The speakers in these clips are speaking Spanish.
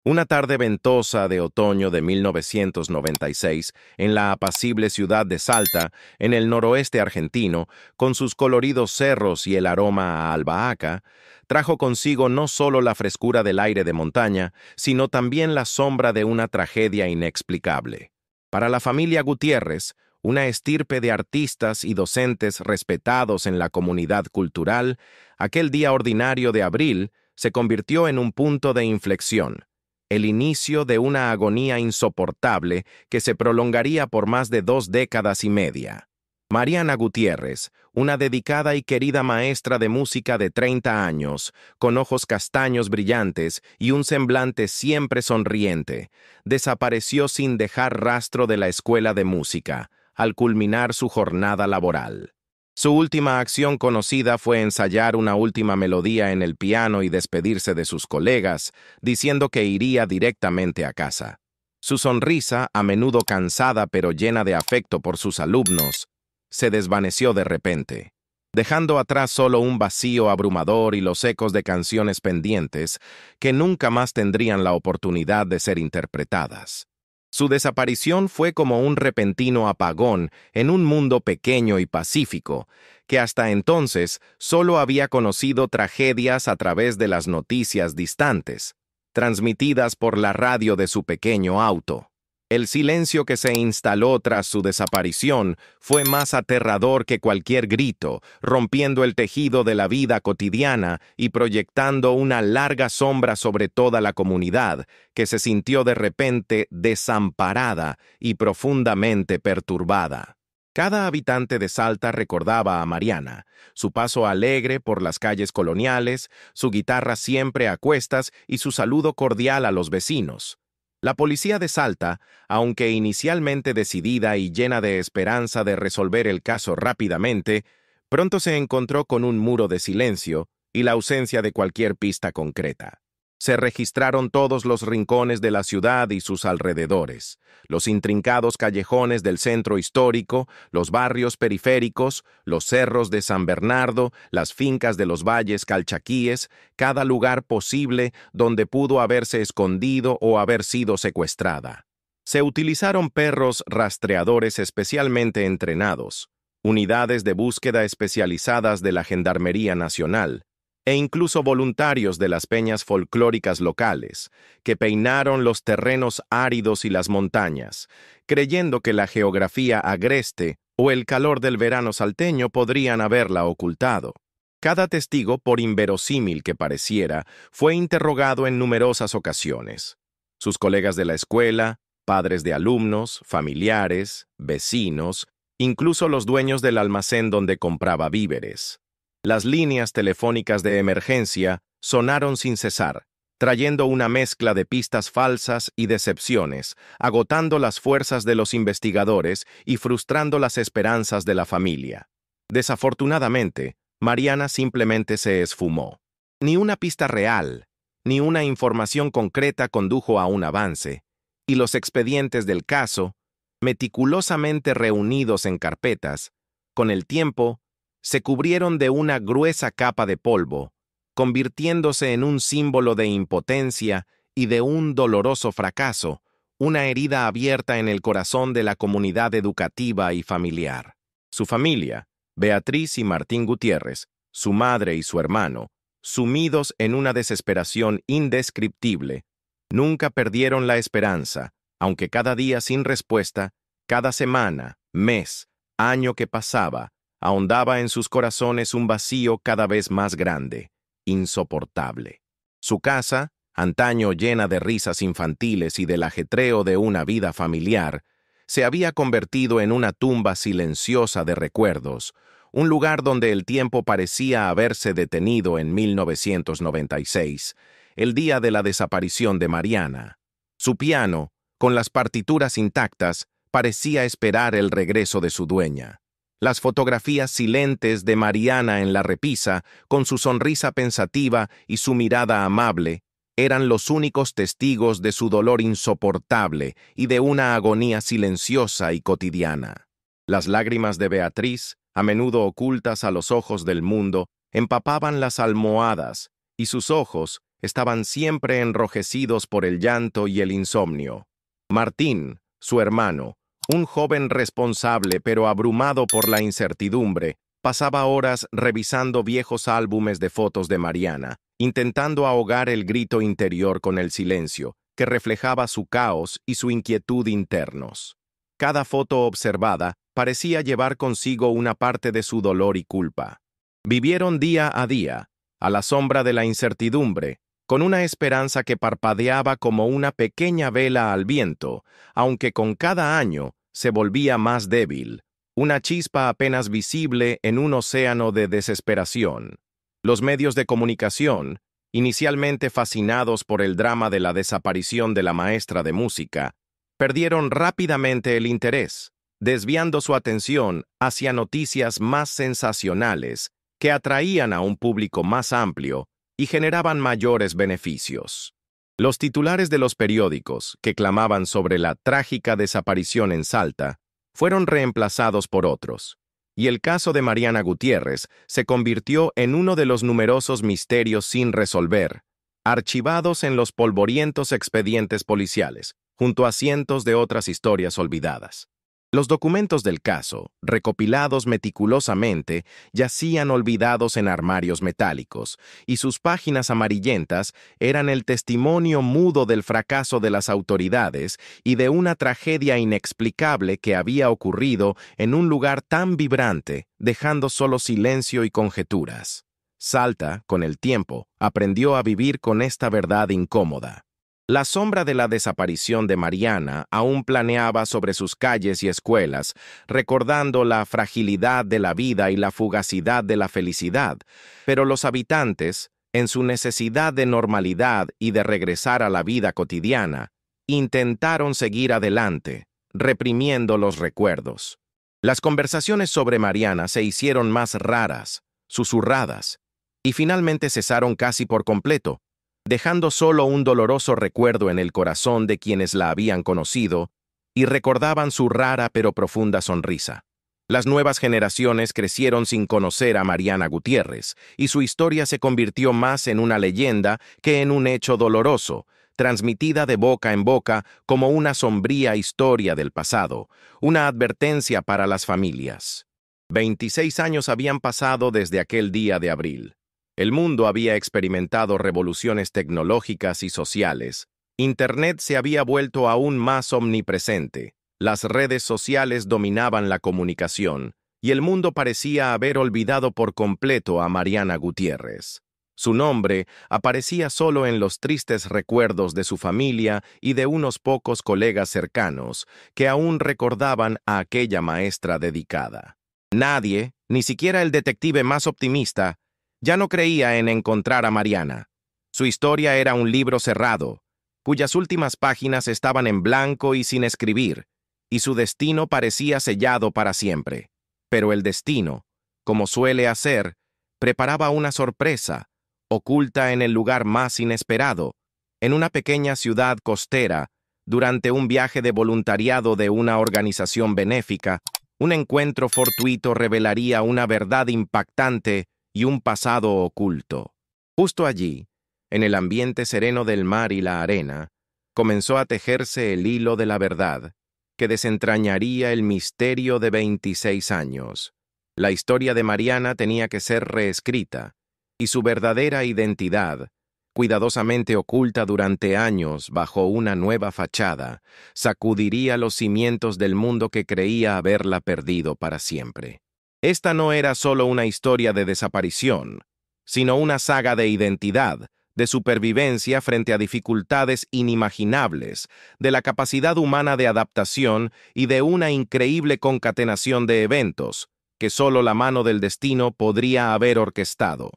Una tarde ventosa de otoño de 1996, en la apacible ciudad de Salta, en el noroeste argentino, con sus coloridos cerros y el aroma a albahaca, trajo consigo no solo la frescura del aire de montaña, sino también la sombra de una tragedia inexplicable. Para la familia Gutiérrez, una estirpe de artistas y docentes respetados en la comunidad cultural, aquel día ordinario de abril se convirtió en un punto de inflexión, el inicio de una agonía insoportable que se prolongaría por más de 2 décadas y media. Mariana Gutiérrez, una dedicada y querida maestra de música de 30 años, con ojos castaños brillantes y un semblante siempre sonriente, desapareció sin dejar rastro de la escuela de música, al culminar su jornada laboral. Su última acción conocida fue ensayar una última melodía en el piano y despedirse de sus colegas, diciendo que iría directamente a casa. Su sonrisa, a menudo cansada pero llena de afecto por sus alumnos, se desvaneció de repente, dejando atrás solo un vacío abrumador y los ecos de canciones pendientes que nunca más tendrían la oportunidad de ser interpretadas. Su desaparición fue como un repentino apagón en un mundo pequeño y pacífico, que hasta entonces solo había conocido tragedias a través de las noticias distantes, transmitidas por la radio de su pequeño auto. El silencio que se instaló tras su desaparición fue más aterrador que cualquier grito, rompiendo el tejido de la vida cotidiana y proyectando una larga sombra sobre toda la comunidad, que se sintió de repente desamparada y profundamente perturbada. Cada habitante de Salta recordaba a Mariana, su paso alegre por las calles coloniales, su guitarra siempre a cuestas y su saludo cordial a los vecinos. La policía de Salta, aunque inicialmente decidida y llena de esperanza de resolver el caso rápidamente, pronto se encontró con un muro de silencio y la ausencia de cualquier pista concreta. Se registraron todos los rincones de la ciudad y sus alrededores, los intrincados callejones del centro histórico, los barrios periféricos, los cerros de San Bernardo, las fincas de los valles calchaquíes, cada lugar posible donde pudo haberse escondido o haber sido secuestrada. Se utilizaron perros rastreadores especialmente entrenados, unidades de búsqueda especializadas de la Gendarmería Nacional, e incluso voluntarios de las peñas folclóricas locales, que peinaron los terrenos áridos y las montañas, creyendo que la geografía agreste o el calor del verano salteño podrían haberla ocultado. Cada testigo, por inverosímil que pareciera, fue interrogado en numerosas ocasiones. Sus colegas de la escuela, padres de alumnos, familiares, vecinos, incluso los dueños del almacén donde compraba víveres. Las líneas telefónicas de emergencia sonaron sin cesar, trayendo una mezcla de pistas falsas y decepciones, agotando las fuerzas de los investigadores y frustrando las esperanzas de la familia. Desafortunadamente, Mariana simplemente se esfumó. Ni una pista real, ni una información concreta condujo a un avance, y los expedientes del caso, meticulosamente reunidos en carpetas, con el tiempo, se cubrieron de una gruesa capa de polvo, convirtiéndose en un símbolo de impotencia y de un doloroso fracaso, una herida abierta en el corazón de la comunidad educativa y familiar. Su familia, Beatriz y Martín Gutiérrez, su madre y su hermano, sumidos en una desesperación indescriptible, nunca perdieron la esperanza, aunque cada día sin respuesta, cada semana, mes, año que pasaba, ahondaba en sus corazones un vacío cada vez más grande, insoportable. Su casa, antaño llena de risas infantiles y del ajetreo de una vida familiar, se había convertido en una tumba silenciosa de recuerdos, un lugar donde el tiempo parecía haberse detenido en 1996, el día de la desaparición de Mariana. Su piano, con las partituras intactas, parecía esperar el regreso de su dueña. Las fotografías silentes de Mariana en la repisa, con su sonrisa pensativa y su mirada amable, eran los únicos testigos de su dolor insoportable y de una agonía silenciosa y cotidiana. Las lágrimas de Beatriz, a menudo ocultas a los ojos del mundo, empapaban las almohadas, y sus ojos, estaban siempre enrojecidos por el llanto y el insomnio. Martín, su hermano, un joven responsable pero abrumado por la incertidumbre, pasaba horas revisando viejos álbumes de fotos de Mariana, intentando ahogar el grito interior con el silencio, que reflejaba su caos y su inquietud internos. Cada foto observada parecía llevar consigo una parte de su dolor y culpa. Vivieron día a día, a la sombra de la incertidumbre, con una esperanza que parpadeaba como una pequeña vela al viento, aunque con cada año se volvía más débil, una chispa apenas visible en un océano de desesperación. Los medios de comunicación, inicialmente fascinados por el drama de la desaparición de la maestra de música, perdieron rápidamente el interés, desviando su atención hacia noticias más sensacionales que atraían a un público más amplio y generaban mayores beneficios. Los titulares de los periódicos, que clamaban sobre la trágica desaparición en Salta, fueron reemplazados por otros, y el caso de Mariana Gutiérrez se convirtió en uno de los numerosos misterios sin resolver, archivados en los polvorientos expedientes policiales, junto a cientos de otras historias olvidadas. Los documentos del caso, recopilados meticulosamente, yacían olvidados en armarios metálicos, y sus páginas amarillentas eran el testimonio mudo del fracaso de las autoridades y de una tragedia inexplicable que había ocurrido en un lugar tan vibrante, dejando solo silencio y conjeturas. Salta, con el tiempo, aprendió a vivir con esta verdad incómoda. La sombra de la desaparición de Mariana aún planeaba sobre sus calles y escuelas, recordando la fragilidad de la vida y la fugacidad de la felicidad, pero los habitantes, en su necesidad de normalidad y de regresar a la vida cotidiana, intentaron seguir adelante, reprimiendo los recuerdos. Las conversaciones sobre Mariana se hicieron más raras, susurradas, y finalmente cesaron casi por completo, dejando solo un doloroso recuerdo en el corazón de quienes la habían conocido y recordaban su rara pero profunda sonrisa. Las nuevas generaciones crecieron sin conocer a Mariana Gutiérrez, y su historia se convirtió más en una leyenda que en un hecho doloroso, transmitida de boca en boca como una sombría historia del pasado, una advertencia para las familias. 26 años habían pasado desde aquel día de abril. El mundo había experimentado revoluciones tecnológicas y sociales. Internet se había vuelto aún más omnipresente. Las redes sociales dominaban la comunicación, y el mundo parecía haber olvidado por completo a Mariana Gutiérrez. Su nombre aparecía solo en los tristes recuerdos de su familia y de unos pocos colegas cercanos que aún recordaban a aquella maestra dedicada. Nadie, ni siquiera el detective más optimista, ya no creía en encontrar a Mariana. Su historia era un libro cerrado, cuyas últimas páginas estaban en blanco y sin escribir, y su destino parecía sellado para siempre. Pero el destino, como suele hacer, preparaba una sorpresa, oculta en el lugar más inesperado, en una pequeña ciudad costera, durante un viaje de voluntariado de una organización benéfica. Un encuentro fortuito revelaría una verdad impactante y un pasado oculto. Justo allí, en el ambiente sereno del mar y la arena, comenzó a tejerse el hilo de la verdad, que desentrañaría el misterio de 26 años. La historia de Mariana tenía que ser reescrita, y su verdadera identidad, cuidadosamente oculta durante años bajo una nueva fachada, sacudiría los cimientos del mundo que creía haberla perdido para siempre. Esta no era solo una historia de desaparición, sino una saga de identidad, de supervivencia frente a dificultades inimaginables, de la capacidad humana de adaptación y de una increíble concatenación de eventos que solo la mano del destino podría haber orquestado.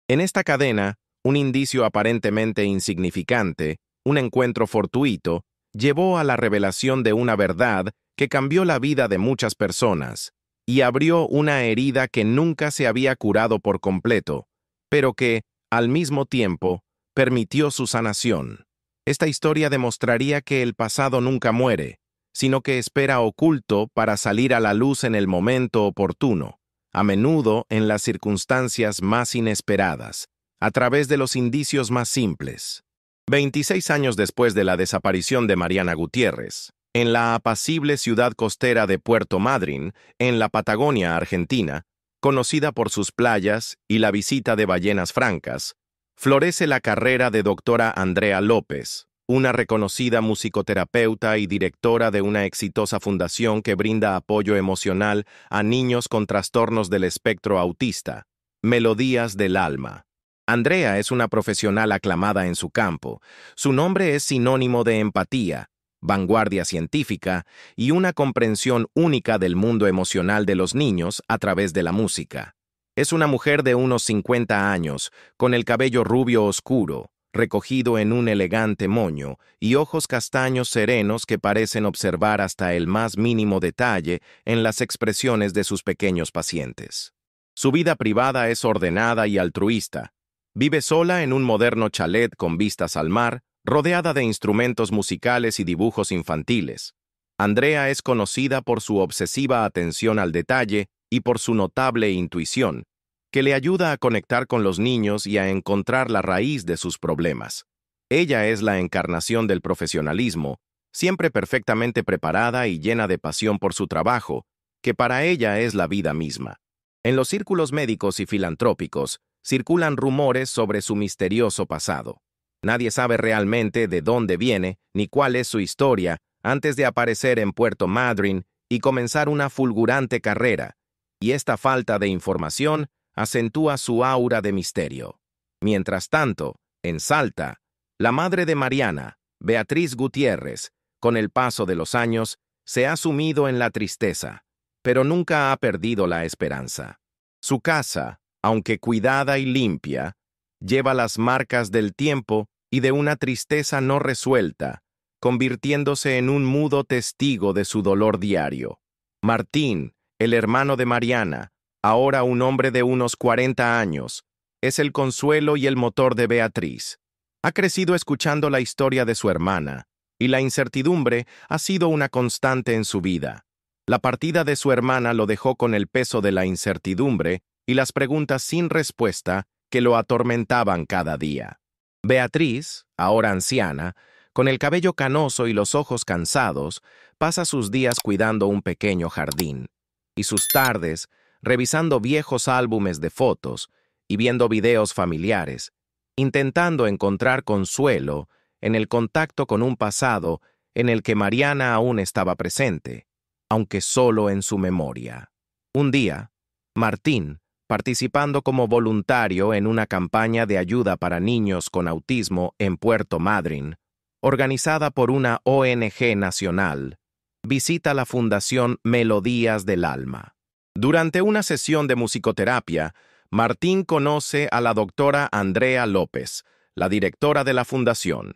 En esta cadena, un indicio aparentemente insignificante, un encuentro fortuito, llevó a la revelación de una verdad que cambió la vida de muchas personas y abrió una herida que nunca se había curado por completo, pero que, al mismo tiempo, permitió su sanación. Esta historia demostraría que el pasado nunca muere, sino que espera oculto para salir a la luz en el momento oportuno, a menudo en las circunstancias más inesperadas, a través de los indicios más simples. 26 años después de la desaparición de Mariana Gutiérrez, en la apacible ciudad costera de Puerto Madryn, en la Patagonia Argentina, conocida por sus playas y la visita de ballenas francas, florece la carrera de doctora Andrea López, una reconocida musicoterapeuta y directora de una exitosa fundación que brinda apoyo emocional a niños con trastornos del espectro autista, Melodías del Alma. Andrea es una profesional aclamada en su campo. Su nombre es sinónimo de empatía, vanguardia científica y una comprensión única del mundo emocional de los niños a través de la música. Es una mujer de unos 50 años, con el cabello rubio oscuro, recogido en un elegante moño, y ojos castaños serenos que parecen observar hasta el más mínimo detalle en las expresiones de sus pequeños pacientes. Su vida privada es ordenada y altruista. Vive sola en un moderno chalet con vistas al mar, rodeada de instrumentos musicales y dibujos infantiles. Andrea es conocida por su obsesiva atención al detalle y por su notable intuición, que le ayuda a conectar con los niños y a encontrar la raíz de sus problemas. Ella es la encarnación del profesionalismo, siempre perfectamente preparada y llena de pasión por su trabajo, que para ella es la vida misma. En los círculos médicos y filantrópicos, circulan rumores sobre su misterioso pasado. Nadie sabe realmente de dónde viene ni cuál es su historia antes de aparecer en Puerto Madryn y comenzar una fulgurante carrera, y esta falta de información acentúa su aura de misterio. Mientras tanto, en Salta, la madre de Mariana, Beatriz Gutiérrez, con el paso de los años, se ha sumido en la tristeza, pero nunca ha perdido la esperanza. Su casa, aunque cuidada y limpia, lleva las marcas del tiempo y de una tristeza no resuelta, convirtiéndose en un mudo testigo de su dolor diario. Martín, el hermano de Mariana, ahora un hombre de unos 40 años, es el consuelo y el motor de Beatriz. Ha crecido escuchando la historia de su hermana, y la incertidumbre ha sido una constante en su vida. La partida de su hermana lo dejó con el peso de la incertidumbre y las preguntas sin respuesta que lo atormentaban cada día. Beatriz, ahora anciana, con el cabello canoso y los ojos cansados, pasa sus días cuidando un pequeño jardín, y sus tardes revisando viejos álbumes de fotos y viendo videos familiares, intentando encontrar consuelo en el contacto con un pasado en el que Mariana aún estaba presente, aunque solo en su memoria. Un día, Martín, participando como voluntario en una campaña de ayuda para niños con autismo en Puerto Madryn, organizada por una ONG nacional, visita la Fundación Melodías del Alma. Durante una sesión de musicoterapia, Martín conoce a la doctora Andrea López, la directora de la fundación.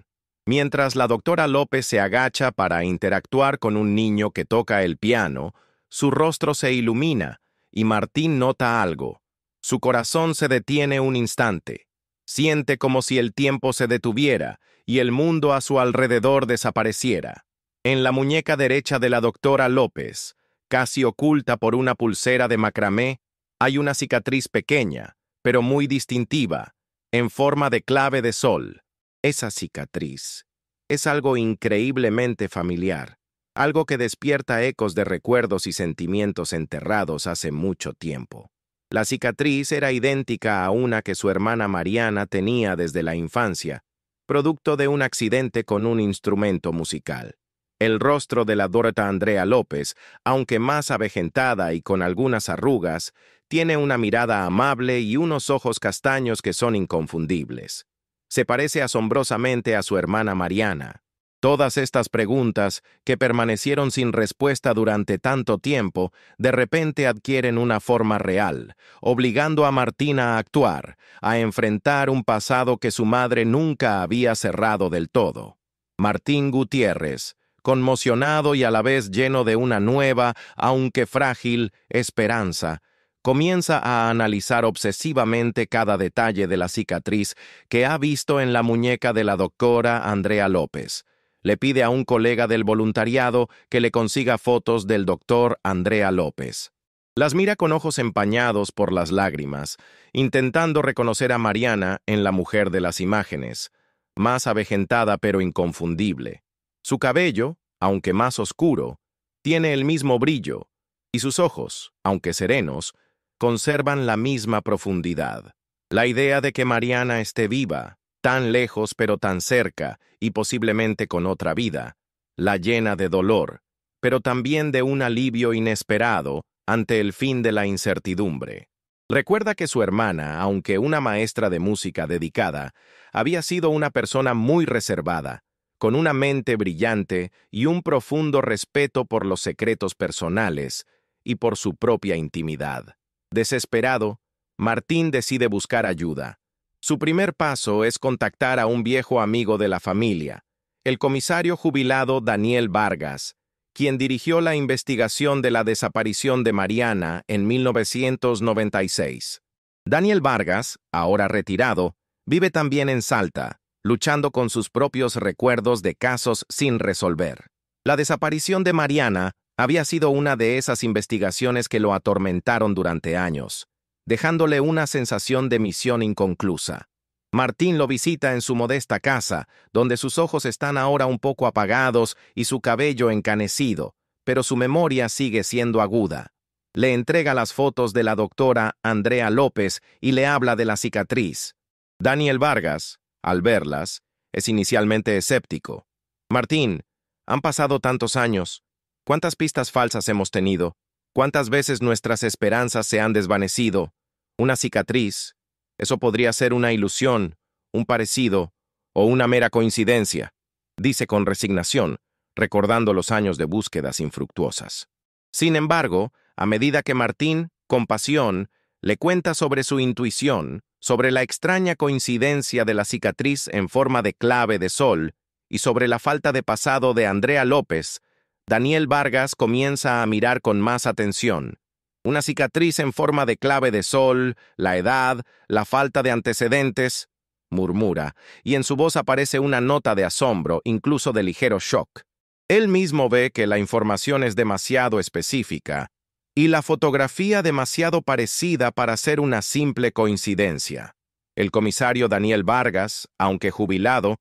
Mientras la doctora López se agacha para interactuar con un niño que toca el piano, su rostro se ilumina y Martín nota algo. Su corazón se detiene un instante. Siente como si el tiempo se detuviera y el mundo a su alrededor desapareciera. En la muñeca derecha de la doctora López, casi oculta por una pulsera de macramé, hay una cicatriz pequeña, pero muy distintiva, en forma de clave de sol. Esa cicatriz es algo increíblemente familiar, algo que despierta ecos de recuerdos y sentimientos enterrados hace mucho tiempo. La cicatriz era idéntica a una que su hermana Mariana tenía desde la infancia, producto de un accidente con un instrumento musical. El rostro de la doctora Andrea López, aunque más avejentada y con algunas arrugas, tiene una mirada amable y unos ojos castaños que son inconfundibles. Se parece asombrosamente a su hermana Mariana. Todas estas preguntas, que permanecieron sin respuesta durante tanto tiempo, de repente adquieren una forma real, obligando a Martín a actuar, a enfrentar un pasado que su madre nunca había cerrado del todo. Martín Gutiérrez, conmocionado y a la vez lleno de una nueva, aunque frágil, esperanza, comienza a analizar obsesivamente cada detalle de la cicatriz que ha visto en la muñeca de la doctora Andrea López. Le pide a un colega del voluntariado que le consiga fotos del doctor Andrea López. Las mira con ojos empañados por las lágrimas, intentando reconocer a Mariana en la mujer de las imágenes, más avejentada pero inconfundible. Su cabello, aunque más oscuro, tiene el mismo brillo, y sus ojos, aunque serenos, conservan la misma profundidad. La idea de que Mariana esté viva, tan lejos pero tan cerca, y posiblemente con otra vida, la llena de dolor, pero también de un alivio inesperado ante el fin de la incertidumbre. Recuerda que su hermana, aunque una maestra de música dedicada, había sido una persona muy reservada, con una mente brillante y un profundo respeto por los secretos personales y por su propia intimidad. Desesperado, Martín decide buscar ayuda. Su primer paso es contactar a un viejo amigo de la familia, el comisario jubilado Daniel Vargas, quien dirigió la investigación de la desaparición de Mariana en 1996. Daniel Vargas, ahora retirado, vive también en Salta, luchando con sus propios recuerdos de casos sin resolver. La desaparición de Mariana había sido una de esas investigaciones que lo atormentaron durante años, dejándole una sensación de misión inconclusa. Martín lo visita en su modesta casa, donde sus ojos están ahora un poco apagados y su cabello encanecido, pero su memoria sigue siendo aguda. Le entrega las fotos de la doctora Andrea López y le habla de la cicatriz. Daniel Vargas, al verlas, es inicialmente escéptico. Martín, han pasado tantos años. ¿Cuántas pistas falsas hemos tenido? ¿Cuántas veces nuestras esperanzas se han desvanecido? Una cicatriz. Eso podría ser una ilusión, un parecido o una mera coincidencia, dice con resignación, recordando los años de búsquedas infructuosas. Sin embargo, a medida que Martín, con pasión, le cuenta sobre su intuición, sobre la extraña coincidencia de la cicatriz en forma de clave de sol y sobre la falta de pasado de Andrea López, Daniel Vargas comienza a mirar con más atención. Una cicatriz en forma de clave de sol, la edad, la falta de antecedentes, murmura, y en su voz aparece una nota de asombro, incluso de ligero shock. Él mismo ve que la información es demasiado específica y la fotografía demasiado parecida para ser una simple coincidencia. El comisario Daniel Vargas, aunque jubilado,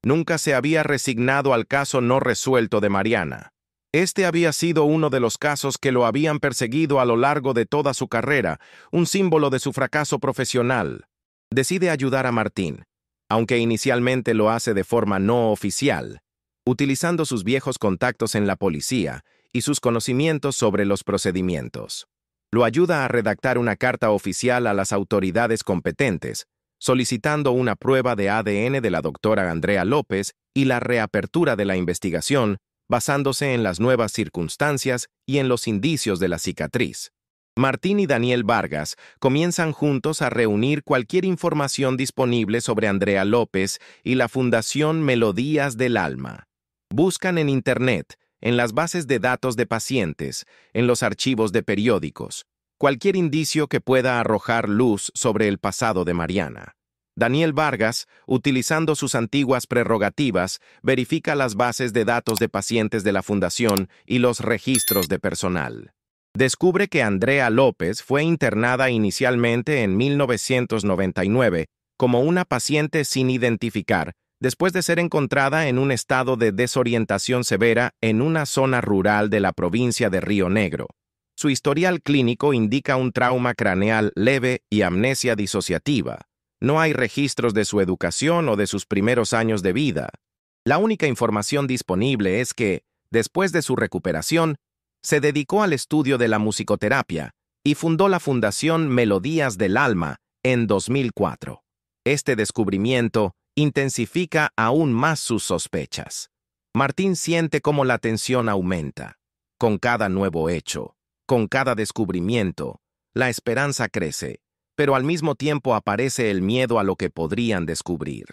nunca se había resignado al caso no resuelto de Mariana. Este había sido uno de los casos que lo habían perseguido a lo largo de toda su carrera, un símbolo de su fracaso profesional. Decide ayudar a Martín, aunque inicialmente lo hace de forma no oficial, utilizando sus viejos contactos en la policía y sus conocimientos sobre los procedimientos. Lo ayuda a redactar una carta oficial a las autoridades competentes, solicitando una prueba de ADN de la doctora Andrea López y la reapertura de la investigación, basándose en las nuevas circunstancias y en los indicios de la cicatriz. Martín y Daniel Vargas comienzan juntos a reunir cualquier información disponible sobre Andrea López y la Fundación Melodías del Alma. Buscan en Internet, en las bases de datos de pacientes, en los archivos de periódicos, cualquier indicio que pueda arrojar luz sobre el pasado de Mariana. Daniel Vargas, utilizando sus antiguas prerrogativas, verifica las bases de datos de pacientes de la Fundación y los registros de personal. Descubre que Andrea López fue internada inicialmente en 1999 como una paciente sin identificar, después de ser encontrada en un estado de desorientación severa en una zona rural de la provincia de Río Negro. Su historial clínico indica un trauma craneal leve y amnesia disociativa. No hay registros de su educación o de sus primeros años de vida. La única información disponible es que, después de su recuperación, se dedicó al estudio de la musicoterapia y fundó la Fundación Melodías del Alma en 2004. Este descubrimiento intensifica aún más sus sospechas. Martín siente cómo la tensión aumenta. Con cada nuevo hecho, con cada descubrimiento, la esperanza crece, pero al mismo tiempo aparece el miedo a lo que podrían descubrir.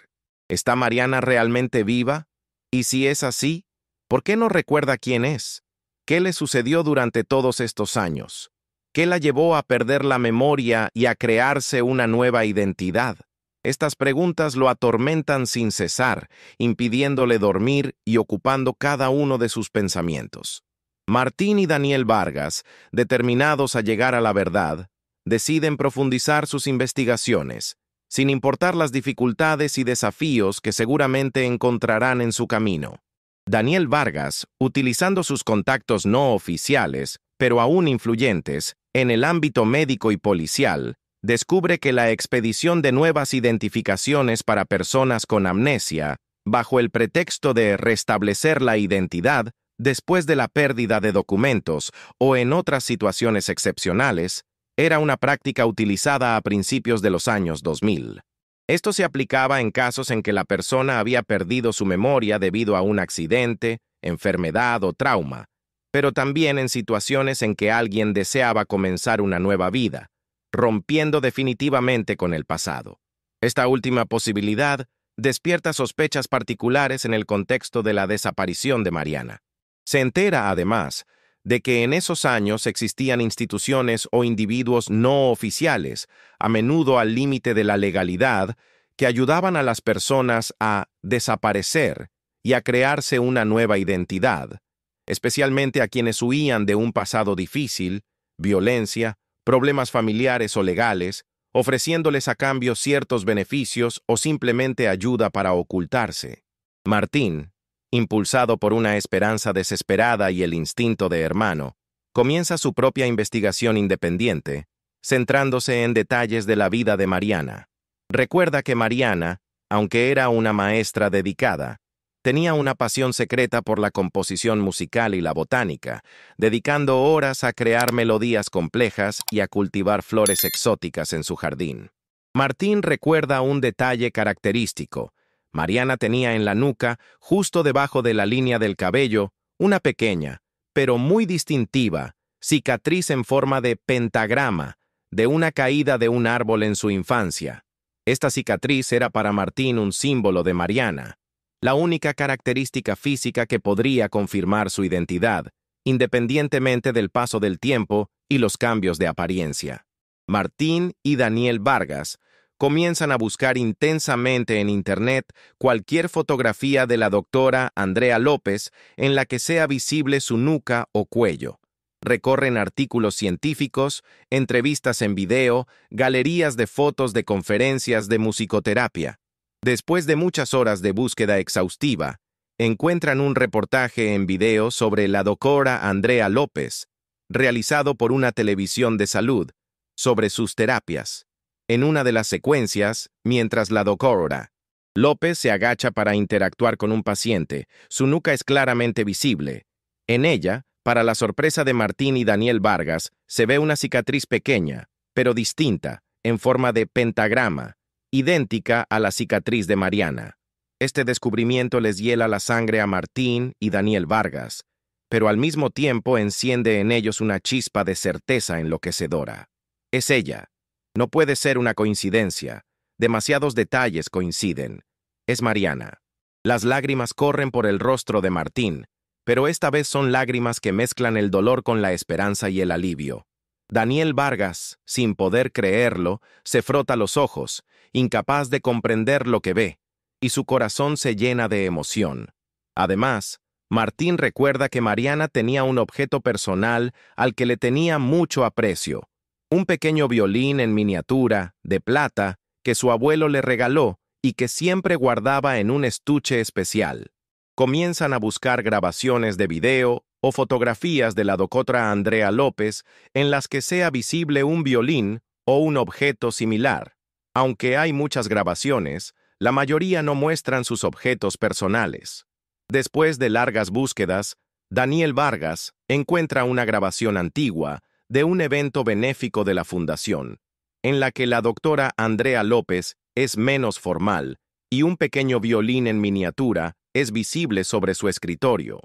¿Está Mariana realmente viva? Y si es así, ¿por qué no recuerda quién es? ¿Qué le sucedió durante todos estos años? ¿Qué la llevó a perder la memoria y a crearse una nueva identidad? Estas preguntas lo atormentan sin cesar, impidiéndole dormir y ocupando cada uno de sus pensamientos. Martín y Daniel Vargas, determinados a llegar a la verdad, deciden profundizar sus investigaciones, sin importar las dificultades y desafíos que seguramente encontrarán en su camino. Daniel Vargas, utilizando sus contactos no oficiales, pero aún influyentes, en el ámbito médico y policial, descubre que la expedición de nuevas identificaciones para personas con amnesia, bajo el pretexto de restablecer la identidad después de la pérdida de documentos o en otras situaciones excepcionales, era una práctica utilizada a principios de los años 2000. Esto se aplicaba en casos en que la persona había perdido su memoria debido a un accidente, enfermedad o trauma, pero también en situaciones en que alguien deseaba comenzar una nueva vida, rompiendo definitivamente con el pasado. Esta última posibilidad despierta sospechas particulares en el contexto de la desaparición de Mariana. Se entera, además, de que en esos años existían instituciones o individuos no oficiales, a menudo al límite de la legalidad, que ayudaban a las personas a desaparecer y a crearse una nueva identidad, especialmente a quienes huían de un pasado difícil, violencia, problemas familiares o legales, ofreciéndoles a cambio ciertos beneficios o simplemente ayuda para ocultarse. Martín, impulsado por una esperanza desesperada y el instinto de hermano, comienza su propia investigación independiente, centrándose en detalles de la vida de Mariana. Recuerda que Mariana, aunque era una maestra dedicada, tenía una pasión secreta por la composición musical y la botánica, dedicando horas a crear melodías complejas y a cultivar flores exóticas en su jardín. Martín recuerda un detalle característico. Mariana tenía en la nuca, justo debajo de la línea del cabello, una pequeña, pero muy distintiva, cicatriz en forma de pentagrama, de una caída de un árbol en su infancia. Esta cicatriz era para Martín un símbolo de Mariana, la única característica física que podría confirmar su identidad, independientemente del paso del tiempo y los cambios de apariencia. Martín y Daniel Vargas comienzan a buscar intensamente en Internet cualquier fotografía de la doctora Andrea López en la que sea visible su nuca o cuello. Recorren artículos científicos, entrevistas en video, galerías de fotos de conferencias de musicoterapia. Después de muchas horas de búsqueda exhaustiva, encuentran un reportaje en video sobre la doctora Andrea López, realizado por una televisión de salud, sobre sus terapias. En una de las secuencias, mientras la doctora López se agacha para interactuar con un paciente, su nuca es claramente visible. En ella, para la sorpresa de Martín y Daniel Vargas, se ve una cicatriz pequeña, pero distinta, en forma de pentagrama, idéntica a la cicatriz de Mariana. Este descubrimiento les hiela la sangre a Martín y Daniel Vargas, pero al mismo tiempo enciende en ellos una chispa de certeza enloquecedora. Es ella. No puede ser una coincidencia. Demasiados detalles coinciden. Es Mariana. Las lágrimas corren por el rostro de Martín, pero esta vez son lágrimas que mezclan el dolor con la esperanza y el alivio. Daniel Vargas, sin poder creerlo, se frota los ojos, incapaz de comprender lo que ve, y su corazón se llena de emoción. Además, Martín recuerda que Mariana tenía un objeto personal al que le tenía mucho aprecio, un pequeño violín en miniatura, de plata, que su abuelo le regaló y que siempre guardaba en un estuche especial. Comienzan a buscar grabaciones de video o fotografías de la doctora Andrea López en las que sea visible un violín o un objeto similar. Aunque hay muchas grabaciones, la mayoría no muestran sus objetos personales. Después de largas búsquedas, Daniel Vargas encuentra una grabación antigua de un evento benéfico de la Fundación, en la que la doctora Andrea López es menos formal y un pequeño violín en miniatura es visible sobre su escritorio.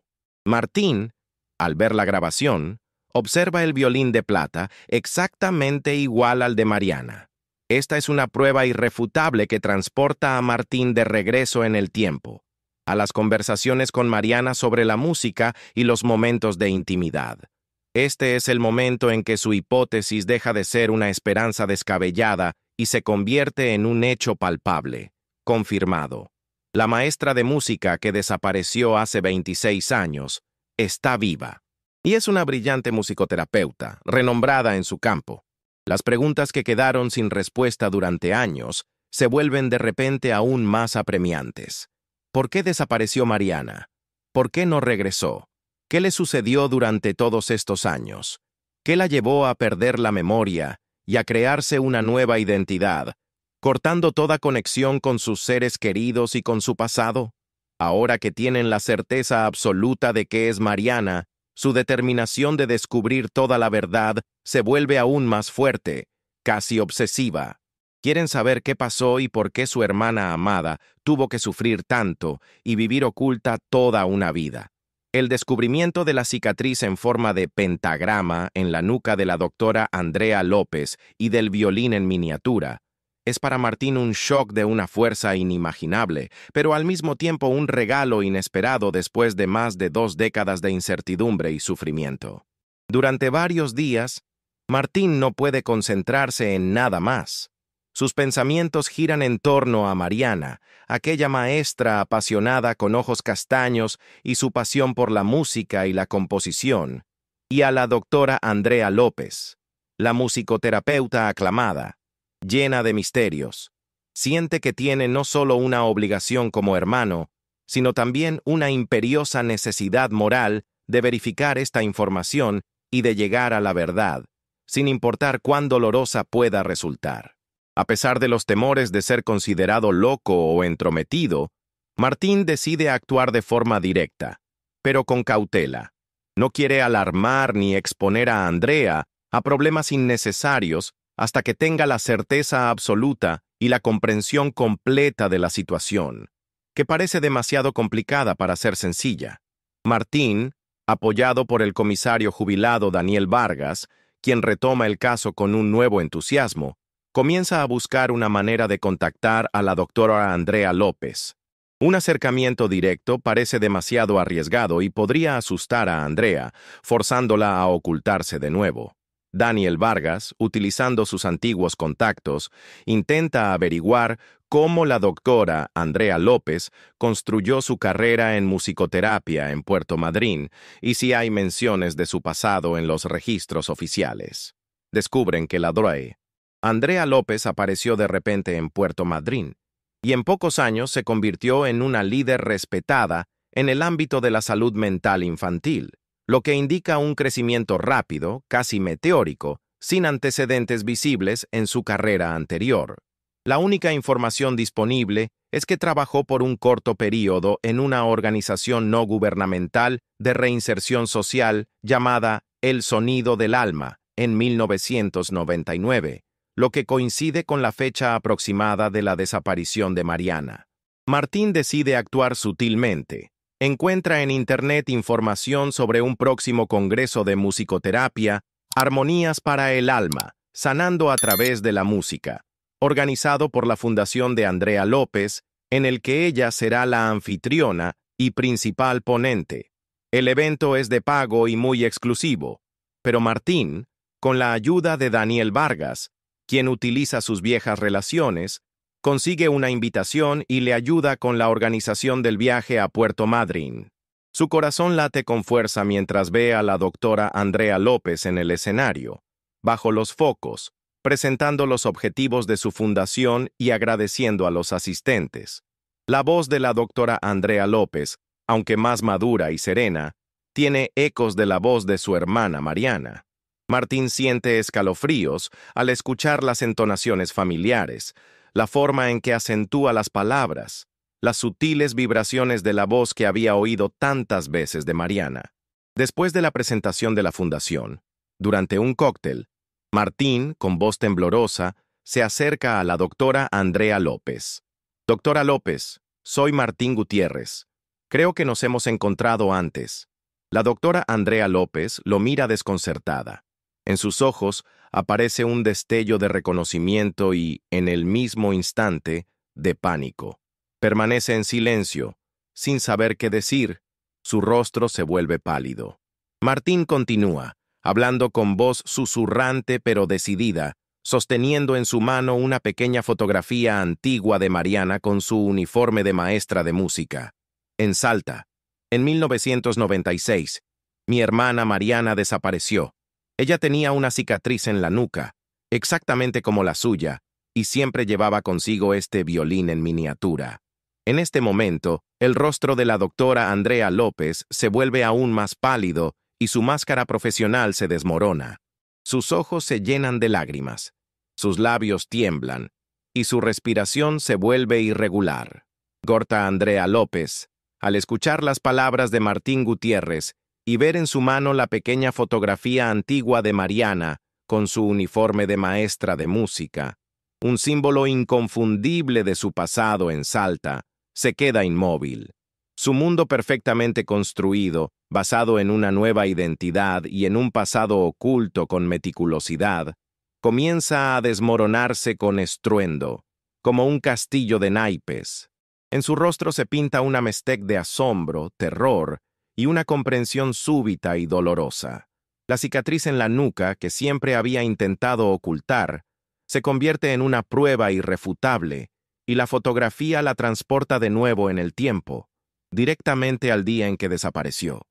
Martín, al ver la grabación, observa el violín de plata exactamente igual al de Mariana. Esta es una prueba irrefutable que transporta a Martín de regreso en el tiempo, a las conversaciones con Mariana sobre la música y los momentos de intimidad. Este es el momento en que su hipótesis deja de ser una esperanza descabellada y se convierte en un hecho palpable, confirmado. La maestra de música que desapareció hace 26 años está viva. Y es una brillante musicoterapeuta, renombrada en su campo. Las preguntas que quedaron sin respuesta durante años se vuelven de repente aún más apremiantes. ¿Por qué desapareció Mariana? ¿Por qué no regresó? ¿Qué le sucedió durante todos estos años? ¿Qué la llevó a perder la memoria y a crearse una nueva identidad, cortando toda conexión con sus seres queridos y con su pasado? Ahora que tienen la certeza absoluta de que es Mariana, su determinación de descubrir toda la verdad se vuelve aún más fuerte, casi obsesiva. Quieren saber qué pasó y por qué su hermana amada tuvo que sufrir tanto y vivir oculta toda una vida. El descubrimiento de la cicatriz en forma de pentagrama en la nuca de la doctora Andrea López y del violín en miniatura es para Martín un shock de una fuerza inimaginable, pero al mismo tiempo un regalo inesperado después de más de 2 décadas de incertidumbre y sufrimiento. Durante varios días, Martín no puede concentrarse en nada más. Sus pensamientos giran en torno a Mariana, aquella maestra apasionada con ojos castaños y su pasión por la música y la composición, y a la doctora Andrea López, la musicoterapeuta aclamada, llena de misterios. Siente que tiene no solo una obligación como hermano, sino también una imperiosa necesidad moral de verificar esta información y de llegar a la verdad, sin importar cuán dolorosa pueda resultar. A pesar de los temores de ser considerado loco o entrometido, Martín decide actuar de forma directa, pero con cautela. No quiere alarmar ni exponer a Andrea a problemas innecesarios hasta que tenga la certeza absoluta y la comprensión completa de la situación, que parece demasiado complicada para ser sencilla. Martín, apoyado por el comisario jubilado Daniel Vargas, quien retoma el caso con un nuevo entusiasmo, comienza a buscar una manera de contactar a la doctora Andrea López. Un acercamiento directo parece demasiado arriesgado y podría asustar a Andrea, forzándola a ocultarse de nuevo. Daniel Vargas, utilizando sus antiguos contactos, intenta averiguar cómo la doctora Andrea López construyó su carrera en musicoterapia en Puerto Madryn y si hay menciones de su pasado en los registros oficiales. Descubren que la DROE, Andrea López, apareció de repente en Puerto Madryn y en pocos años se convirtió en una líder respetada en el ámbito de la salud mental infantil, lo que indica un crecimiento rápido, casi meteórico, sin antecedentes visibles en su carrera anterior. La única información disponible es que trabajó por un corto período en una organización no gubernamental de reinserción social llamada El Sonido del Alma en 1999, lo que coincide con la fecha aproximada de la desaparición de Mariana. Martín decide actuar sutilmente. Encuentra en Internet información sobre un próximo congreso de musicoterapia, Armonías para el Alma, sanando a través de la música, organizado por la Fundación de Andrea López, en el que ella será la anfitriona y principal ponente. El evento es de pago y muy exclusivo, pero Martín, con la ayuda de Daniel Vargas, quien utiliza sus viejas relaciones, consigue una invitación y le ayuda con la organización del viaje a Puerto Madryn. Su corazón late con fuerza mientras ve a la doctora Andrea López en el escenario, bajo los focos, presentando los objetivos de su fundación y agradeciendo a los asistentes. La voz de la doctora Andrea López, aunque más madura y serena, tiene ecos de la voz de su hermana Mariana. Martín siente escalofríos al escuchar las entonaciones familiares, la forma en que acentúa las palabras, las sutiles vibraciones de la voz que había oído tantas veces de Mariana. Después de la presentación de la fundación, durante un cóctel, Martín, con voz temblorosa, se acerca a la doctora Andrea López. Doctora López, soy Martín Gutiérrez. Creo que nos hemos encontrado antes. La doctora Andrea López lo mira desconcertada. En sus ojos aparece un destello de reconocimiento y, en el mismo instante, de pánico. Permanece en silencio, sin saber qué decir. Su rostro se vuelve pálido. Martín continúa, hablando con voz susurrante pero decidida, sosteniendo en su mano una pequeña fotografía antigua de Mariana con su uniforme de maestra de música. En Salta, en 1996, Mi hermana Mariana desapareció. Ella tenía una cicatriz en la nuca, exactamente como la suya, y siempre llevaba consigo este violín en miniatura. En este momento, el rostro de la doctora Andrea López se vuelve aún más pálido y su máscara profesional se desmorona. Sus ojos se llenan de lágrimas, sus labios tiemblan, y su respiración se vuelve irregular. Gorta Andrea López, al escuchar las palabras de Martín Gutiérrez y ver en su mano la pequeña fotografía antigua de Mariana con su uniforme de maestra de música, un símbolo inconfundible de su pasado en Salta, se queda inmóvil. Su mundo perfectamente construido, basado en una nueva identidad y en un pasado oculto con meticulosidad, comienza a desmoronarse con estruendo, como un castillo de naipes. En su rostro se pinta una mestez de asombro, terror y una comprensión súbita y dolorosa. La cicatriz en la nuca, que siempre había intentado ocultar, se convierte en una prueba irrefutable, y la fotografía la transporta de nuevo en el tiempo, directamente al día en que desapareció.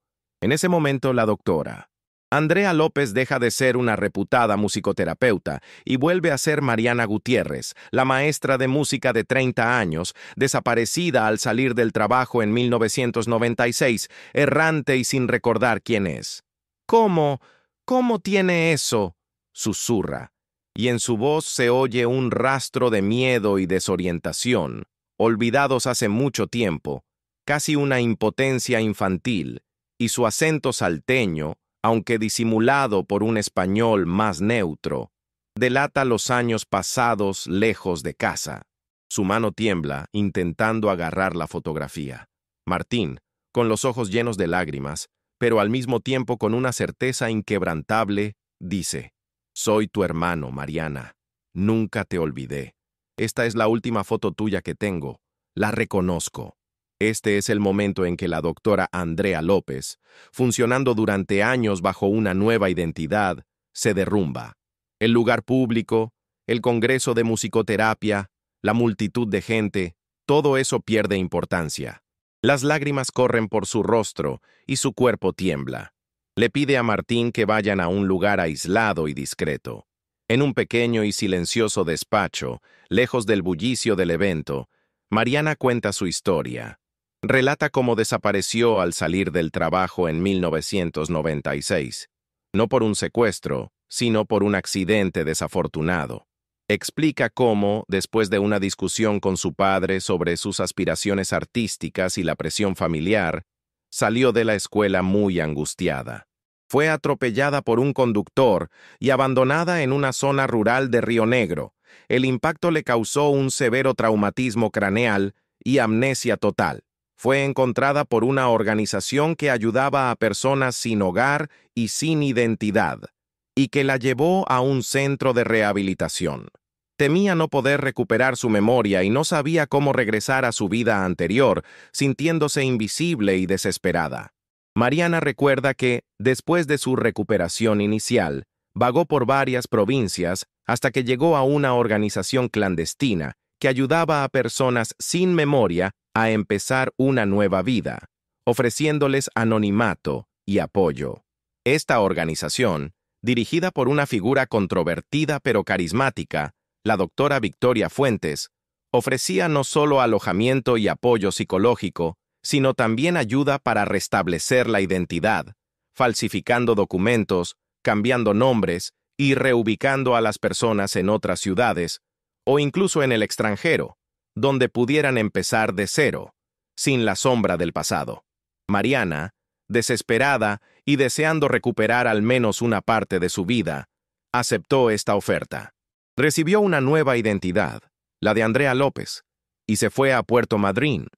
En ese momento, la doctora Andrea López deja de ser una reputada musicoterapeuta y vuelve a ser Mariana Gutiérrez, la maestra de música de 30 años, desaparecida al salir del trabajo en 1996, errante y sin recordar quién es. ¿Cómo? ¿Cómo tiene eso?, susurra, y en su voz se oye un rastro de miedo y desorientación, olvidados hace mucho tiempo, casi una impotencia infantil, y su acento salteño, aunque disimulado por un español más neutro, delata los años pasados lejos de casa. Su mano tiembla, intentando agarrar la fotografía. Martín, con los ojos llenos de lágrimas, pero al mismo tiempo con una certeza inquebrantable, dice: «Soy tu hermano, Mariana. Nunca te olvidé. Esta es la última foto tuya que tengo. La reconozco». Este es el momento en que la doctora Andrea López, funcionando durante años bajo una nueva identidad, se derrumba. El lugar público, el congreso de musicoterapia, la multitud de gente, todo eso pierde importancia. Las lágrimas corren por su rostro y su cuerpo tiembla. Le pide a Martín que vayan a un lugar aislado y discreto. En un pequeño y silencioso despacho, lejos del bullicio del evento, Mariana cuenta su historia. Relata cómo desapareció al salir del trabajo en 1996, no por un secuestro, sino por un accidente desafortunado. Explica cómo, después de una discusión con su padre sobre sus aspiraciones artísticas y la presión familiar, salió de la escuela muy angustiada. Fue atropellada por un conductor y abandonada en una zona rural de Río Negro. El impacto le causó un severo traumatismo craneal y amnesia total. Fue encontrada por una organización que ayudaba a personas sin hogar y sin identidad, y que la llevó a un centro de rehabilitación. Temía no poder recuperar su memoria y no sabía cómo regresar a su vida anterior, sintiéndose invisible y desesperada. Mariana recuerda que, después de su recuperación inicial, vagó por varias provincias hasta que llegó a una organización clandestina que ayudaba a personas sin memoria a empezar una nueva vida, ofreciéndoles anonimato y apoyo. Esta organización, dirigida por una figura controvertida pero carismática, la doctora Victoria Fuentes, ofrecía no solo alojamiento y apoyo psicológico, sino también ayuda para restablecer la identidad, falsificando documentos, cambiando nombres y reubicando a las personas en otras ciudades, o incluso en el extranjero, donde pudieran empezar de cero, sin la sombra del pasado. Mariana, desesperada y deseando recuperar al menos una parte de su vida, aceptó esta oferta. Recibió una nueva identidad, la de Andrea López, y se fue a Puerto Madryn,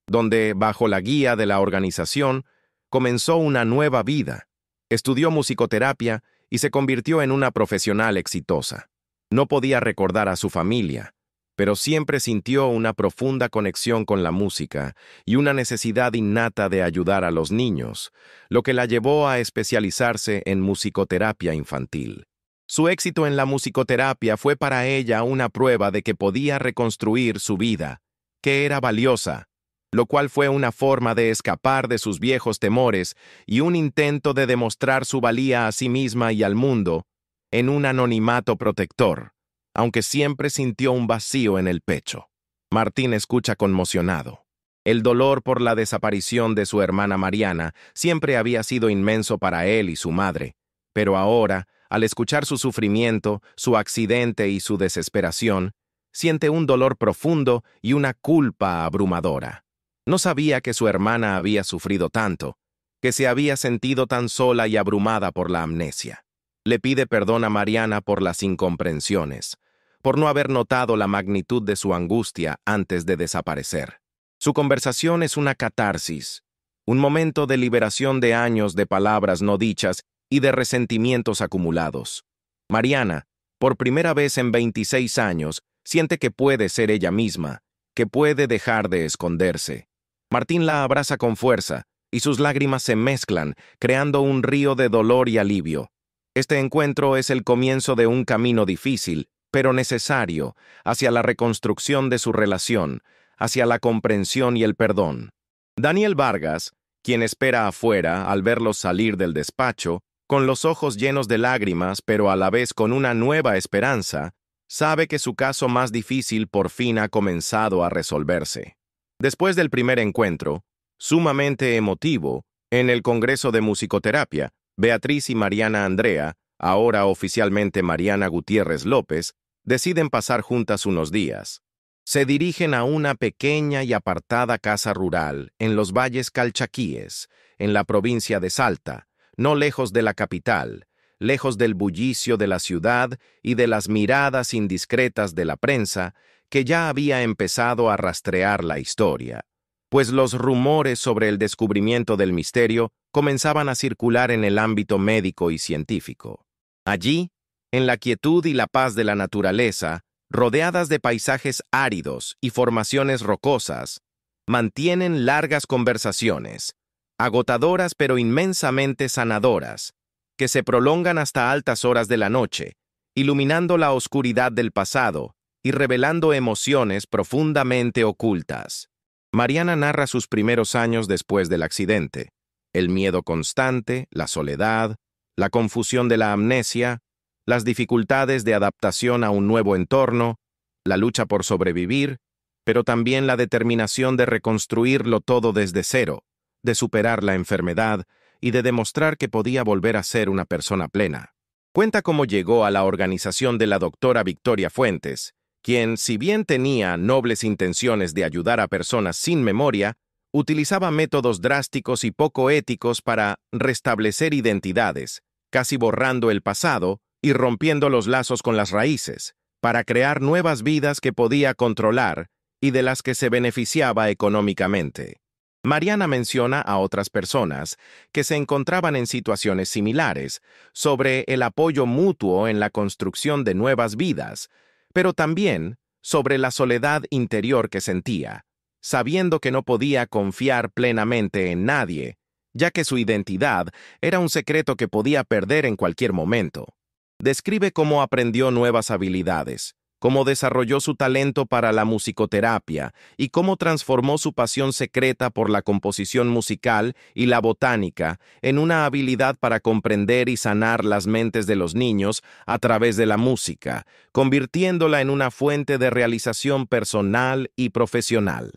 donde, bajo la guía de la organización, comenzó una nueva vida. Estudió musicoterapia y se convirtió en una profesional exitosa. No podía recordar a su familia, pero siempre sintió una profunda conexión con la música y una necesidad innata de ayudar a los niños, lo que la llevó a especializarse en musicoterapia infantil. Su éxito en la musicoterapia fue para ella una prueba de que podía reconstruir su vida, que era valiosa. lo cual fue una forma de escapar de sus viejos temores y un intento de demostrar su valía a sí misma y al mundo en un anonimato protector, aunque siempre sintió un vacío en el pecho. Martín escucha conmocionado. El dolor por la desaparición de su hermana Mariana siempre había sido inmenso para él y su madre, pero ahora, al escuchar su sufrimiento, su accidente y su desesperación, siente un dolor profundo y una culpa abrumadora. No sabía que su hermana había sufrido tanto, que se había sentido tan sola y abrumada por la amnesia. Le pide perdón a Mariana por las incomprensiones, por no haber notado la magnitud de su angustia antes de desaparecer. Su conversación es una catarsis, un momento de liberación de años de palabras no dichas y de resentimientos acumulados. Mariana, por primera vez en 26 años, siente que puede ser ella misma, que puede dejar de esconderse. Martín la abraza con fuerza, y sus lágrimas se mezclan, creando un río de dolor y alivio. Este encuentro es el comienzo de un camino difícil, pero necesario, hacia la reconstrucción de su relación, hacia la comprensión y el perdón. Daniel Vargas, quien espera afuera al verlos salir del despacho, con los ojos llenos de lágrimas, pero a la vez con una nueva esperanza, sabe que su caso más difícil por fin ha comenzado a resolverse. Después del primer encuentro, sumamente emotivo, en el Congreso de Musicoterapia, Beatriz y Mariana Andrea, ahora oficialmente Mariana Gutiérrez López, deciden pasar juntas unos días. Se dirigen a una pequeña y apartada casa rural en los valles calchaquíes, en la provincia de Salta, no lejos de la capital, lejos del bullicio de la ciudad y de las miradas indiscretas de la prensa que ya había empezado a rastrear la historia, pues los rumores sobre el descubrimiento del misterio comenzaban a circular en el ámbito médico y científico. Allí, en la quietud y la paz de la naturaleza, rodeadas de paisajes áridos y formaciones rocosas, mantienen largas conversaciones, agotadoras pero inmensamente sanadoras, que se prolongan hasta altas horas de la noche, iluminando la oscuridad del pasado y revelando emociones profundamente ocultas. Mariana narra sus primeros años después del accidente, el miedo constante, la soledad, la confusión de la amnesia, las dificultades de adaptación a un nuevo entorno, la lucha por sobrevivir, pero también la determinación de reconstruirlo todo desde cero, de superar la enfermedad y de demostrar que podía volver a ser una persona plena. Cuenta cómo llegó a la organización de la doctora Victoria Fuentes, quien, si bien tenía nobles intenciones de ayudar a personas sin memoria, utilizaba métodos drásticos y poco éticos para restablecer identidades, casi borrando el pasado y rompiendo los lazos con las raíces, para crear nuevas vidas que podía controlar y de las que se beneficiaba económicamente. Mariana menciona a otras personas que se encontraban en situaciones similares sobre el apoyo mutuo en la construcción de nuevas vidas, pero también sobre la soledad interior que sentía, sabiendo que no podía confiar plenamente en nadie, ya que su identidad era un secreto que podía perder en cualquier momento. Describe cómo aprendió nuevas habilidades, cómo desarrolló su talento para la musicoterapia y cómo transformó su pasión secreta por la composición musical y la botánica en una habilidad para comprender y sanar las mentes de los niños a través de la música, convirtiéndola en una fuente de realización personal y profesional.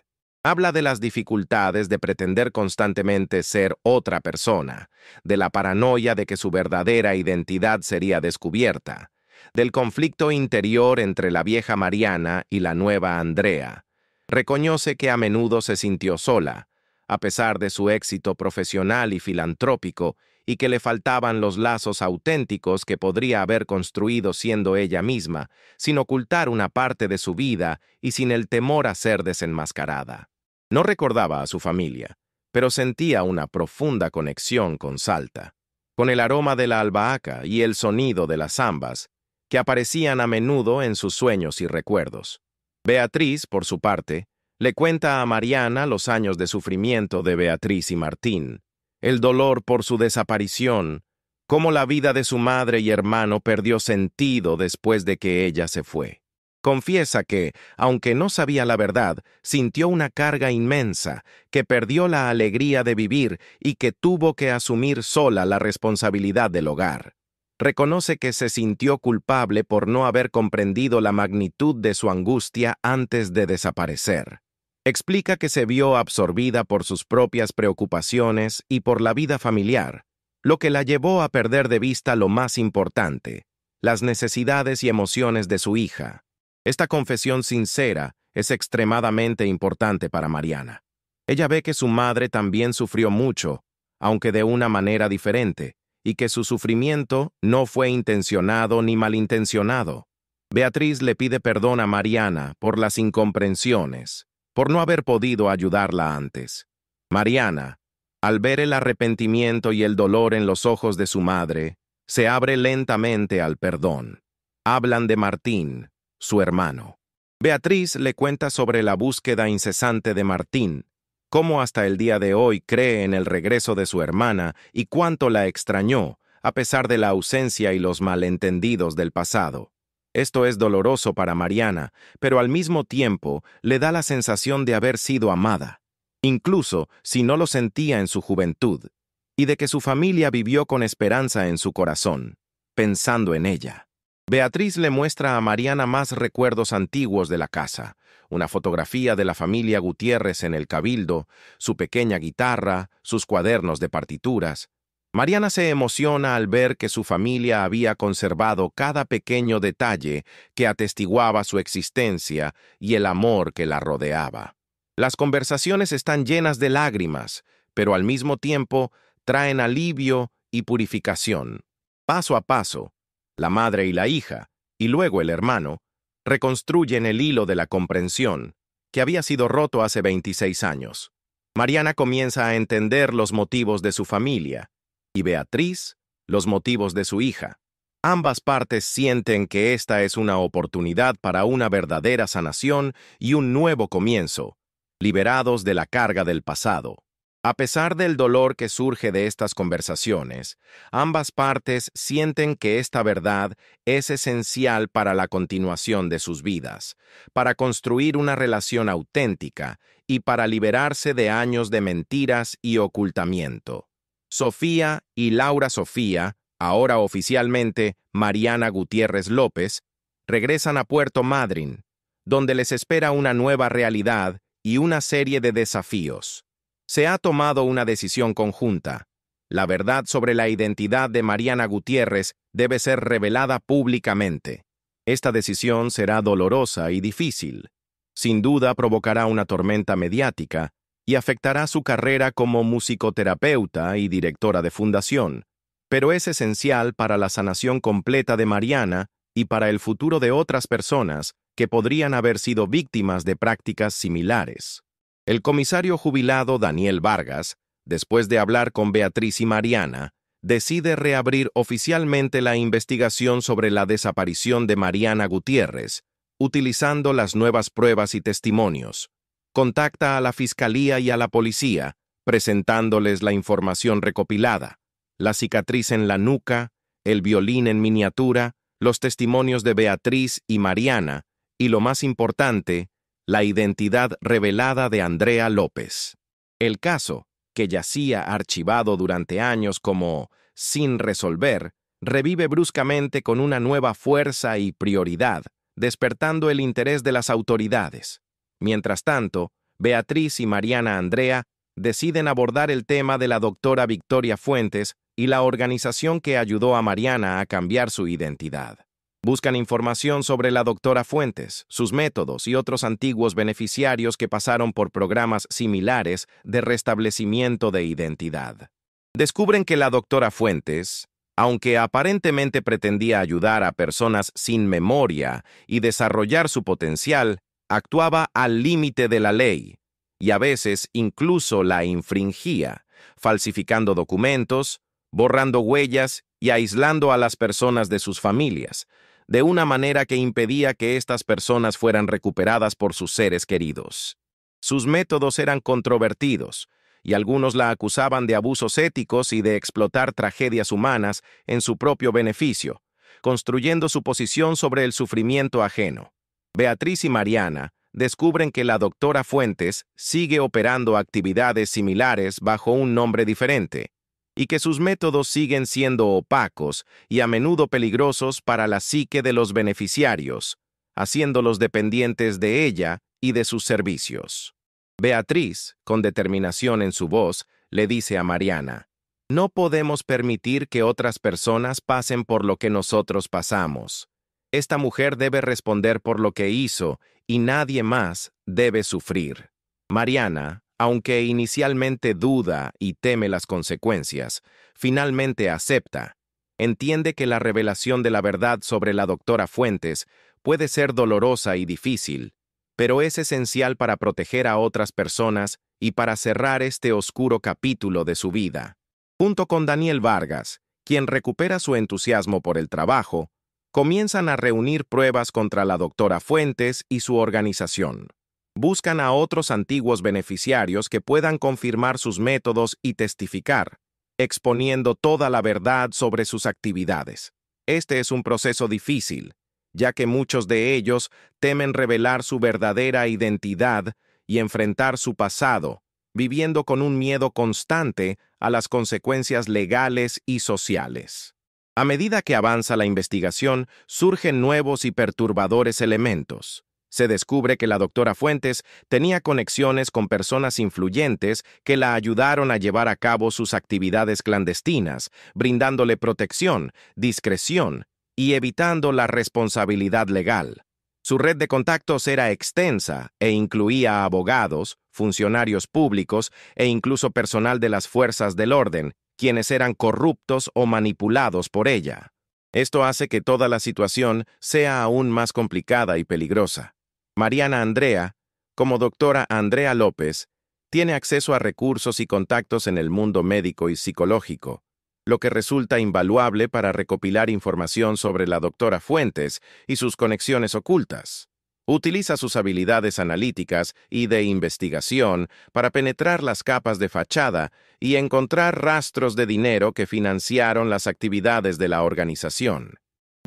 Habla de las dificultades de pretender constantemente ser otra persona, de la paranoia de que su verdadera identidad sería descubierta, del conflicto interior entre la vieja Mariana y la nueva Andrea. Reconoce que a menudo se sintió sola, a pesar de su éxito profesional y filantrópico, y que le faltaban los lazos auténticos que podría haber construido siendo ella misma, sin ocultar una parte de su vida y sin el temor a ser desenmascarada. No recordaba a su familia, pero sentía una profunda conexión con Salta, con el aroma de la albahaca y el sonido de las zambas, que aparecían a menudo en sus sueños y recuerdos. Beatriz, por su parte, le cuenta a Mariana los años de sufrimiento de Beatriz y Martín, el dolor por su desaparición, cómo la vida de su madre y hermano perdió sentido después de que ella se fue. Confiesa que, aunque no sabía la verdad, sintió una carga inmensa, que perdió la alegría de vivir y que tuvo que asumir sola la responsabilidad del hogar. Reconoce que se sintió culpable por no haber comprendido la magnitud de su angustia antes de desaparecer. Explica que se vio absorbida por sus propias preocupaciones y por la vida familiar, lo que la llevó a perder de vista lo más importante, las necesidades y emociones de su hija. Esta confesión sincera es extremadamente importante para Mariana. Ella ve que su madre también sufrió mucho, aunque de una manera diferente, y que su sufrimiento no fue intencionado ni malintencionado. Beatriz le pide perdón a Mariana por las incomprensiones, por no haber podido ayudarla antes. Mariana, al ver el arrepentimiento y el dolor en los ojos de su madre, se abre lentamente al perdón. Hablan de Martín, su hermano. Beatriz le cuenta sobre la búsqueda incesante de Martín, cómo hasta el día de hoy cree en el regreso de su hermana y cuánto la extrañó, a pesar de la ausencia y los malentendidos del pasado. Esto es doloroso para Mariana, pero al mismo tiempo le da la sensación de haber sido amada, incluso si no lo sentía en su juventud, y de que su familia vivió con esperanza en su corazón, pensando en ella. Beatriz le muestra a Mariana más recuerdos antiguos de la casa, una fotografía de la familia Gutiérrez en el Cabildo, su pequeña guitarra, sus cuadernos de partituras. Mariana se emociona al ver que su familia había conservado cada pequeño detalle que atestiguaba su existencia y el amor que la rodeaba. Las conversaciones están llenas de lágrimas, pero al mismo tiempo traen alivio y purificación. Paso a paso, la madre y la hija, y luego el hermano, reconstruyen el hilo de la comprensión, que había sido roto hace 26 años. Mariana comienza a entender los motivos de su familia, y Beatriz, los motivos de su hija. Ambas partes sienten que esta es una oportunidad para una verdadera sanación y un nuevo comienzo, liberados de la carga del pasado. A pesar del dolor que surge de estas conversaciones, ambas partes sienten que esta verdad es esencial para la continuación de sus vidas, para construir una relación auténtica y para liberarse de años de mentiras y ocultamiento. Sofía y Laura Sofía, ahora oficialmente Mariana Gutiérrez López, regresan a Puerto Madryn, donde les espera una nueva realidad y una serie de desafíos. Se ha tomado una decisión conjunta. La verdad sobre la identidad de Mariana Gutiérrez debe ser revelada públicamente. Esta decisión será dolorosa y difícil. Sin duda provocará una tormenta mediática y afectará su carrera como musicoterapeuta y directora de fundación, pero es esencial para la sanación completa de Mariana y para el futuro de otras personas que podrían haber sido víctimas de prácticas similares. El comisario jubilado Daniel Vargas, después de hablar con Beatriz y Mariana, decide reabrir oficialmente la investigación sobre la desaparición de Mariana Gutiérrez, utilizando las nuevas pruebas y testimonios. Contacta a la fiscalía y a la policía, presentándoles la información recopilada, la cicatriz en la nuca, el violín en miniatura, los testimonios de Beatriz y Mariana, y lo más importante, la identidad revelada de Andrea López. El caso, que yacía archivado durante años como sin resolver, revive bruscamente con una nueva fuerza y prioridad, despertando el interés de las autoridades. Mientras tanto, Beatriz y Mariana Andrea deciden abordar el tema de la doctora Victoria Fuentes y la organización que ayudó a Mariana a cambiar su identidad. Buscan información sobre la doctora Fuentes, sus métodos y otros antiguos beneficiarios que pasaron por programas similares de restablecimiento de identidad. Descubren que la doctora Fuentes, aunque aparentemente pretendía ayudar a personas sin memoria y desarrollar su potencial, actuaba al límite de la ley y a veces incluso la infringía, falsificando documentos, borrando huellas y aislando a las personas de sus familias, de una manera que impedía que estas personas fueran recuperadas por sus seres queridos. Sus métodos eran controvertidos, y algunos la acusaban de abusos éticos y de explotar tragedias humanas en su propio beneficio, construyendo su posición sobre el sufrimiento ajeno. Beatriz y Mariana descubren que la doctora Fuentes sigue operando actividades similares bajo un nombre diferente, y que sus métodos siguen siendo opacos y a menudo peligrosos para la psique de los beneficiarios, haciéndolos dependientes de ella y de sus servicios. Beatriz, con determinación en su voz, le dice a Mariana: "No podemos permitir que otras personas pasen por lo que nosotros pasamos. Esta mujer debe responder por lo que hizo y nadie más debe sufrir". Mariana, aunque inicialmente duda y teme las consecuencias, finalmente acepta. Entiende que la revelación de la verdad sobre la doctora Fuentes puede ser dolorosa y difícil, pero es esencial para proteger a otras personas y para cerrar este oscuro capítulo de su vida. Junto con Daniel Vargas, quien recupera su entusiasmo por el trabajo, comienzan a reunir pruebas contra la doctora Fuentes y su organización. Buscan a otros antiguos beneficiarios que puedan confirmar sus métodos y testificar, exponiendo toda la verdad sobre sus actividades. Este es un proceso difícil, ya que muchos de ellos temen revelar su verdadera identidad y enfrentar su pasado, viviendo con un miedo constante a las consecuencias legales y sociales. A medida que avanza la investigación, surgen nuevos y perturbadores elementos. Se descubre que la doctora Fuentes tenía conexiones con personas influyentes que la ayudaron a llevar a cabo sus actividades clandestinas, brindándole protección, discreción y evitando la responsabilidad legal. Su red de contactos era extensa e incluía abogados, funcionarios públicos e incluso personal de las fuerzas del orden, quienes eran corruptos o manipulados por ella. Esto hace que toda la situación sea aún más complicada y peligrosa. Mariana Andrea, como doctora Andrea López, tiene acceso a recursos y contactos en el mundo médico y psicológico, lo que resulta invaluable para recopilar información sobre la doctora Fuentes y sus conexiones ocultas. Utiliza sus habilidades analíticas y de investigación para penetrar las capas de fachada y encontrar rastros de dinero que financiaron las actividades de la organización.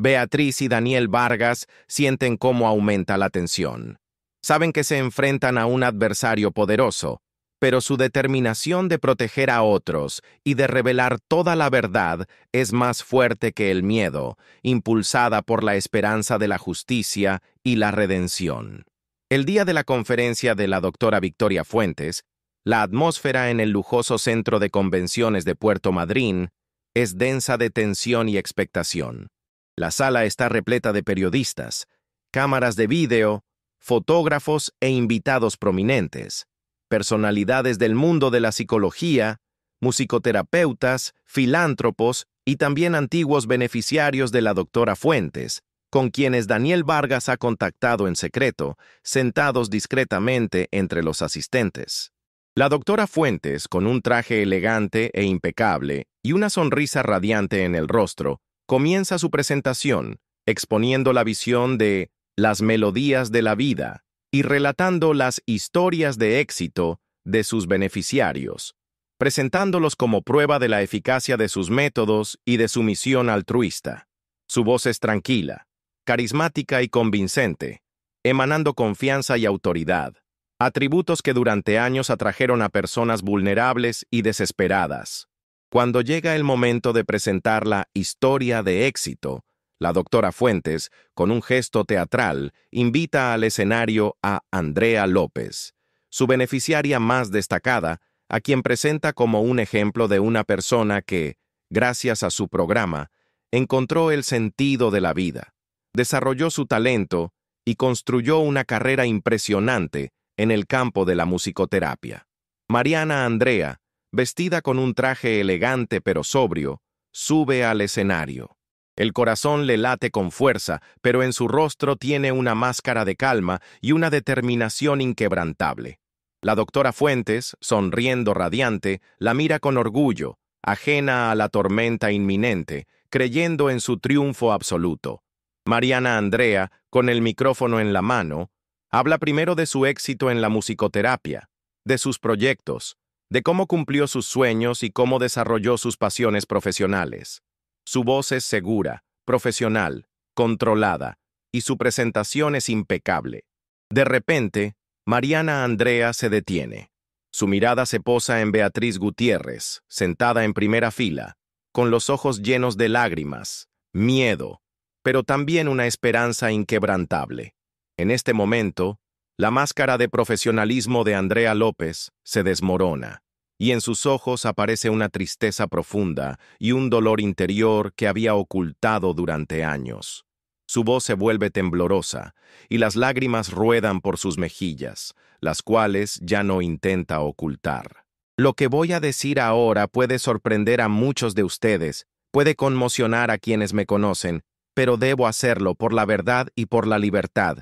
Beatriz y Daniel Vargas sienten cómo aumenta la tensión. Saben que se enfrentan a un adversario poderoso, pero su determinación de proteger a otros y de revelar toda la verdad es más fuerte que el miedo, impulsada por la esperanza de la justicia y la redención. El día de la conferencia de la doctora Victoria Fuentes, la atmósfera en el lujoso centro de convenciones de Puerto Madryn es densa de tensión y expectación. La sala está repleta de periodistas, cámaras de vídeo, fotógrafos e invitados prominentes, personalidades del mundo de la psicología, musicoterapeutas, filántropos y también antiguos beneficiarios de la doctora Fuentes, con quienes Daniel Vargas ha contactado en secreto, sentados discretamente entre los asistentes. La doctora Fuentes, con un traje elegante e impecable y una sonrisa radiante en el rostro, comienza su presentación, exponiendo la visión de las melodías de la vida y relatando las historias de éxito de sus beneficiarios, presentándolos como prueba de la eficacia de sus métodos y de su misión altruista. Su voz es tranquila, carismática y convincente, emanando confianza y autoridad, atributos que durante años atrajeron a personas vulnerables y desesperadas. Cuando llega el momento de presentar la historia de éxito, la doctora Fuentes, con un gesto teatral, invita al escenario a Andrea López, su beneficiaria más destacada, a quien presenta como un ejemplo de una persona que, gracias a su programa, encontró el sentido de la vida, desarrolló su talento y construyó una carrera impresionante en el campo de la musicoterapia. Mariana Andrea, vestida con un traje elegante pero sobrio, sube al escenario. El corazón le late con fuerza, pero en su rostro tiene una máscara de calma y una determinación inquebrantable. La doctora Fuentes, sonriendo radiante, la mira con orgullo, ajena a la tormenta inminente, creyendo en su triunfo absoluto. Mariana Andrea, con el micrófono en la mano, habla primero de su éxito en la musicoterapia, de sus proyectos, de cómo cumplió sus sueños y cómo desarrolló sus pasiones profesionales. Su voz es segura, profesional, controlada, y su presentación es impecable. De repente, Mariana Andrea se detiene. Su mirada se posa en Beatriz Gutiérrez, sentada en primera fila, con los ojos llenos de lágrimas, miedo, pero también una esperanza inquebrantable. En este momento, la máscara de profesionalismo de Andrea López se desmorona, y en sus ojos aparece una tristeza profunda y un dolor interior que había ocultado durante años. Su voz se vuelve temblorosa, y las lágrimas ruedan por sus mejillas, las cuales ya no intenta ocultar. Lo que voy a decir ahora puede sorprender a muchos de ustedes, puede conmocionar a quienes me conocen, pero debo hacerlo por la verdad y por la libertad.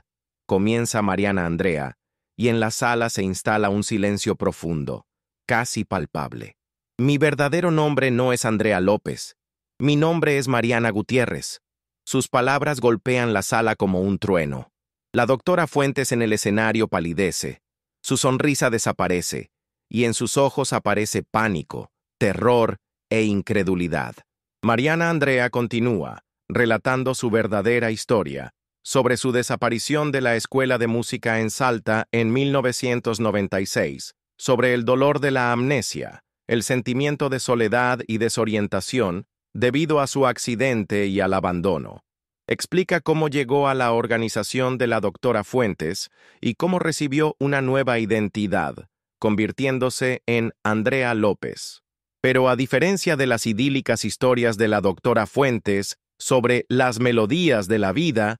Comienza Mariana Andrea, y en la sala se instala un silencio profundo, casi palpable. Mi verdadero nombre no es Andrea López. Mi nombre es Mariana Gutiérrez. Sus palabras golpean la sala como un trueno. La doctora Fuentes en el escenario palidece. Su sonrisa desaparece, y en sus ojos aparece pánico, terror e incredulidad. Mariana Andrea continúa, relatando su verdadera historia, sobre su desaparición de la Escuela de Música en Salta en 1996, sobre el dolor de la amnesia, el sentimiento de soledad y desorientación debido a su accidente y al abandono. Explica cómo llegó a la organización de la doctora Fuentes y cómo recibió una nueva identidad, convirtiéndose en Andrea López. Pero a diferencia de las idílicas historias de la doctora Fuentes sobre las melodías de la vida,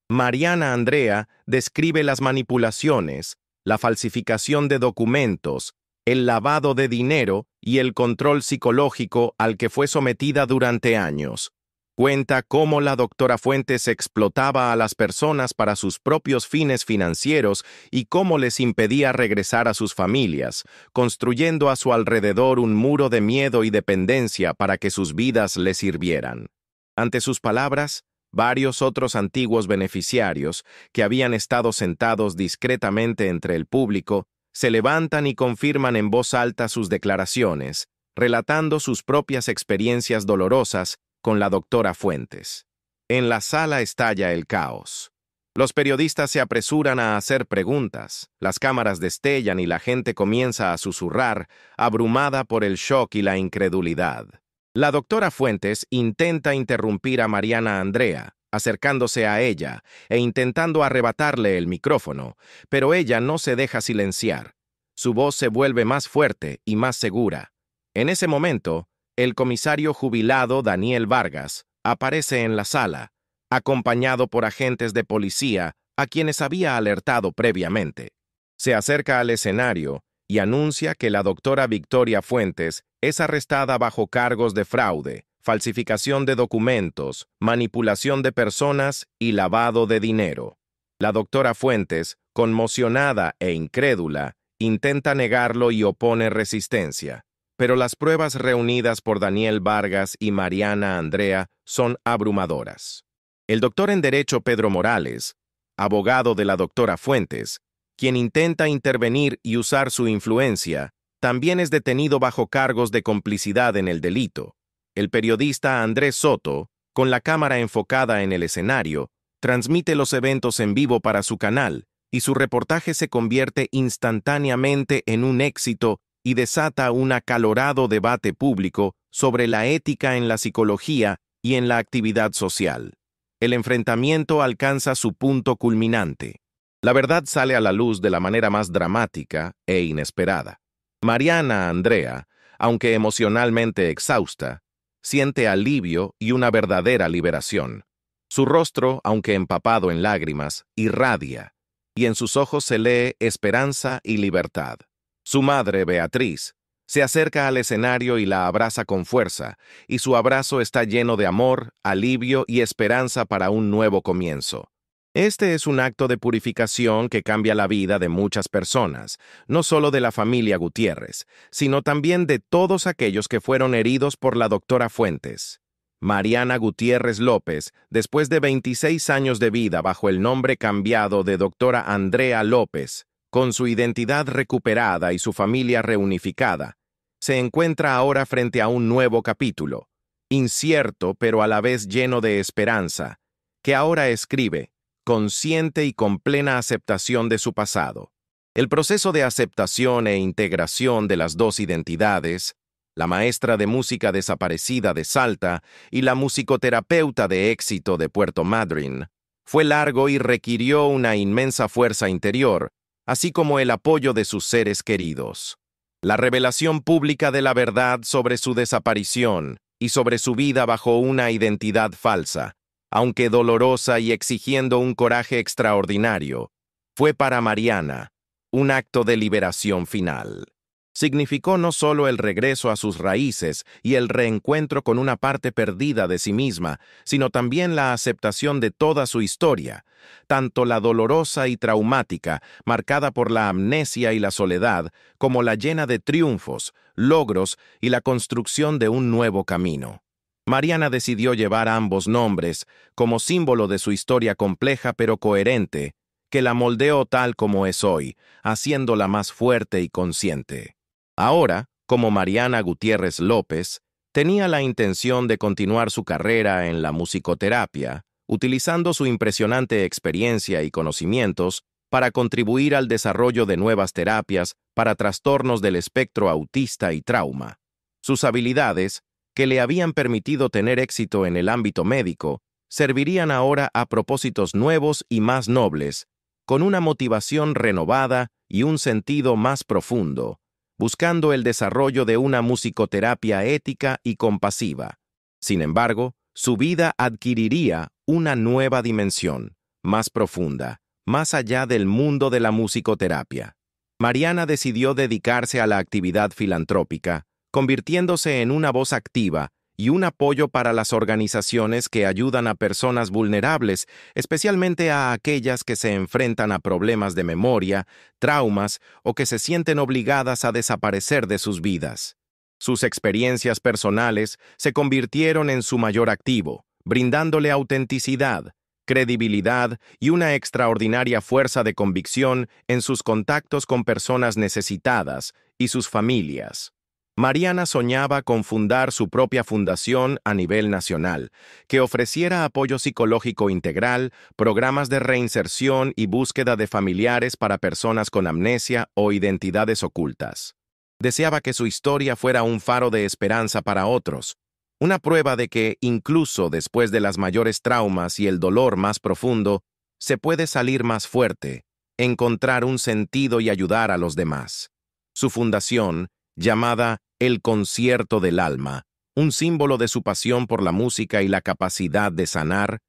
Mariana Andrea describe las manipulaciones, la falsificación de documentos, el lavado de dinero y el control psicológico al que fue sometida durante años. Cuenta cómo la doctora Fuentes explotaba a las personas para sus propios fines financieros y cómo les impedía regresar a sus familias, construyendo a su alrededor un muro de miedo y dependencia para que sus vidas le sirvieran. Ante sus palabras, varios otros antiguos beneficiarios, que habían estado sentados discretamente entre el público, se levantan y confirman en voz alta sus declaraciones, relatando sus propias experiencias dolorosas con la doctora Fuentes. En la sala estalla el caos. Los periodistas se apresuran a hacer preguntas, las cámaras destellan y la gente comienza a susurrar, abrumada por el shock y la incredulidad. La doctora Fuentes intenta interrumpir a Mariana Andrea, acercándose a ella e intentando arrebatarle el micrófono, pero ella no se deja silenciar. Su voz se vuelve más fuerte y más segura. En ese momento, el comisario jubilado Daniel Vargas aparece en la sala, acompañado por agentes de policía a quienes había alertado previamente. Se acerca al escenario y anuncia que la doctora Victoria Fuentes es arrestada bajo cargos de fraude, falsificación de documentos, manipulación de personas y lavado de dinero. La doctora Fuentes, conmocionada e incrédula, intenta negarlo y opone resistencia. Pero las pruebas reunidas por Daniel Vargas y Mariana Andrea son abrumadoras. El doctor en Derecho Pedro Morales, abogado de la doctora Fuentes, quien intenta intervenir y usar su influencia, también es detenido bajo cargos de complicidad en el delito. El periodista Andrés Soto, con la cámara enfocada en el escenario, transmite los eventos en vivo para su canal, y su reportaje se convierte instantáneamente en un éxito y desata un acalorado debate público sobre la ética en la psicología y en la actividad social. El enfrentamiento alcanza su punto culminante. La verdad sale a la luz de la manera más dramática e inesperada. Mariana Andrea, aunque emocionalmente exhausta, siente alivio y una verdadera liberación. Su rostro, aunque empapado en lágrimas, irradia, y en sus ojos se lee esperanza y libertad. Su madre, Beatriz, se acerca al escenario y la abraza con fuerza, y su abrazo está lleno de amor, alivio y esperanza para un nuevo comienzo. Este es un acto de purificación que cambia la vida de muchas personas, no solo de la familia Gutiérrez, sino también de todos aquellos que fueron heridos por la doctora Fuentes. Mariana Gutiérrez López, después de 26 años de vida bajo el nombre cambiado de doctora Andrea López, con su identidad recuperada y su familia reunificada, se encuentra ahora frente a un nuevo capítulo, incierto pero a la vez lleno de esperanza, que ahora escribe consciente y con plena aceptación de su pasado. El proceso de aceptación e integración de las dos identidades, la maestra de música desaparecida de Salta y la musicoterapeuta de éxito de Puerto Madryn, fue largo y requirió una inmensa fuerza interior, así como el apoyo de sus seres queridos. La revelación pública de la verdad sobre su desaparición y sobre su vida bajo una identidad falsa, aunque dolorosa y exigiendo un coraje extraordinario, fue para Mariana un acto de liberación final. Significó no solo el regreso a sus raíces y el reencuentro con una parte perdida de sí misma, sino también la aceptación de toda su historia, tanto la dolorosa y traumática, marcada por la amnesia y la soledad, como la llena de triunfos, logros y la construcción de un nuevo camino. Mariana decidió llevar ambos nombres como símbolo de su historia compleja pero coherente, que la moldeó tal como es hoy, haciéndola más fuerte y consciente. Ahora, como Mariana Gutiérrez López, tenía la intención de continuar su carrera en la musicoterapia, utilizando su impresionante experiencia y conocimientos para contribuir al desarrollo de nuevas terapias para trastornos del espectro autista y trauma. Sus habilidades, que le habían permitido tener éxito en el ámbito médico, servirían ahora a propósitos nuevos y más nobles, con una motivación renovada y un sentido más profundo, buscando el desarrollo de una musicoterapia ética y compasiva. Sin embargo, su vida adquiriría una nueva dimensión, más profunda, más allá del mundo de la musicoterapia. Mariana decidió dedicarse a la actividad filantrópica, convirtiéndose en una voz activa y un apoyo para las organizaciones que ayudan a personas vulnerables, especialmente a aquellas que se enfrentan a problemas de memoria, traumas o que se sienten obligadas a desaparecer de sus vidas. Sus experiencias personales se convirtieron en su mayor activo, brindándole autenticidad, credibilidad y una extraordinaria fuerza de convicción en sus contactos con personas necesitadas y sus familias. Mariana soñaba con fundar su propia fundación a nivel nacional, que ofreciera apoyo psicológico integral, programas de reinserción y búsqueda de familiares para personas con amnesia o identidades ocultas. Deseaba que su historia fuera un faro de esperanza para otros, una prueba de que, incluso después de las mayores traumas y el dolor más profundo, se puede salir más fuerte, encontrar un sentido y ayudar a los demás. Su fundación, llamada El Concierto del Alma, un símbolo de su pasión por la música y la capacidad de sanar,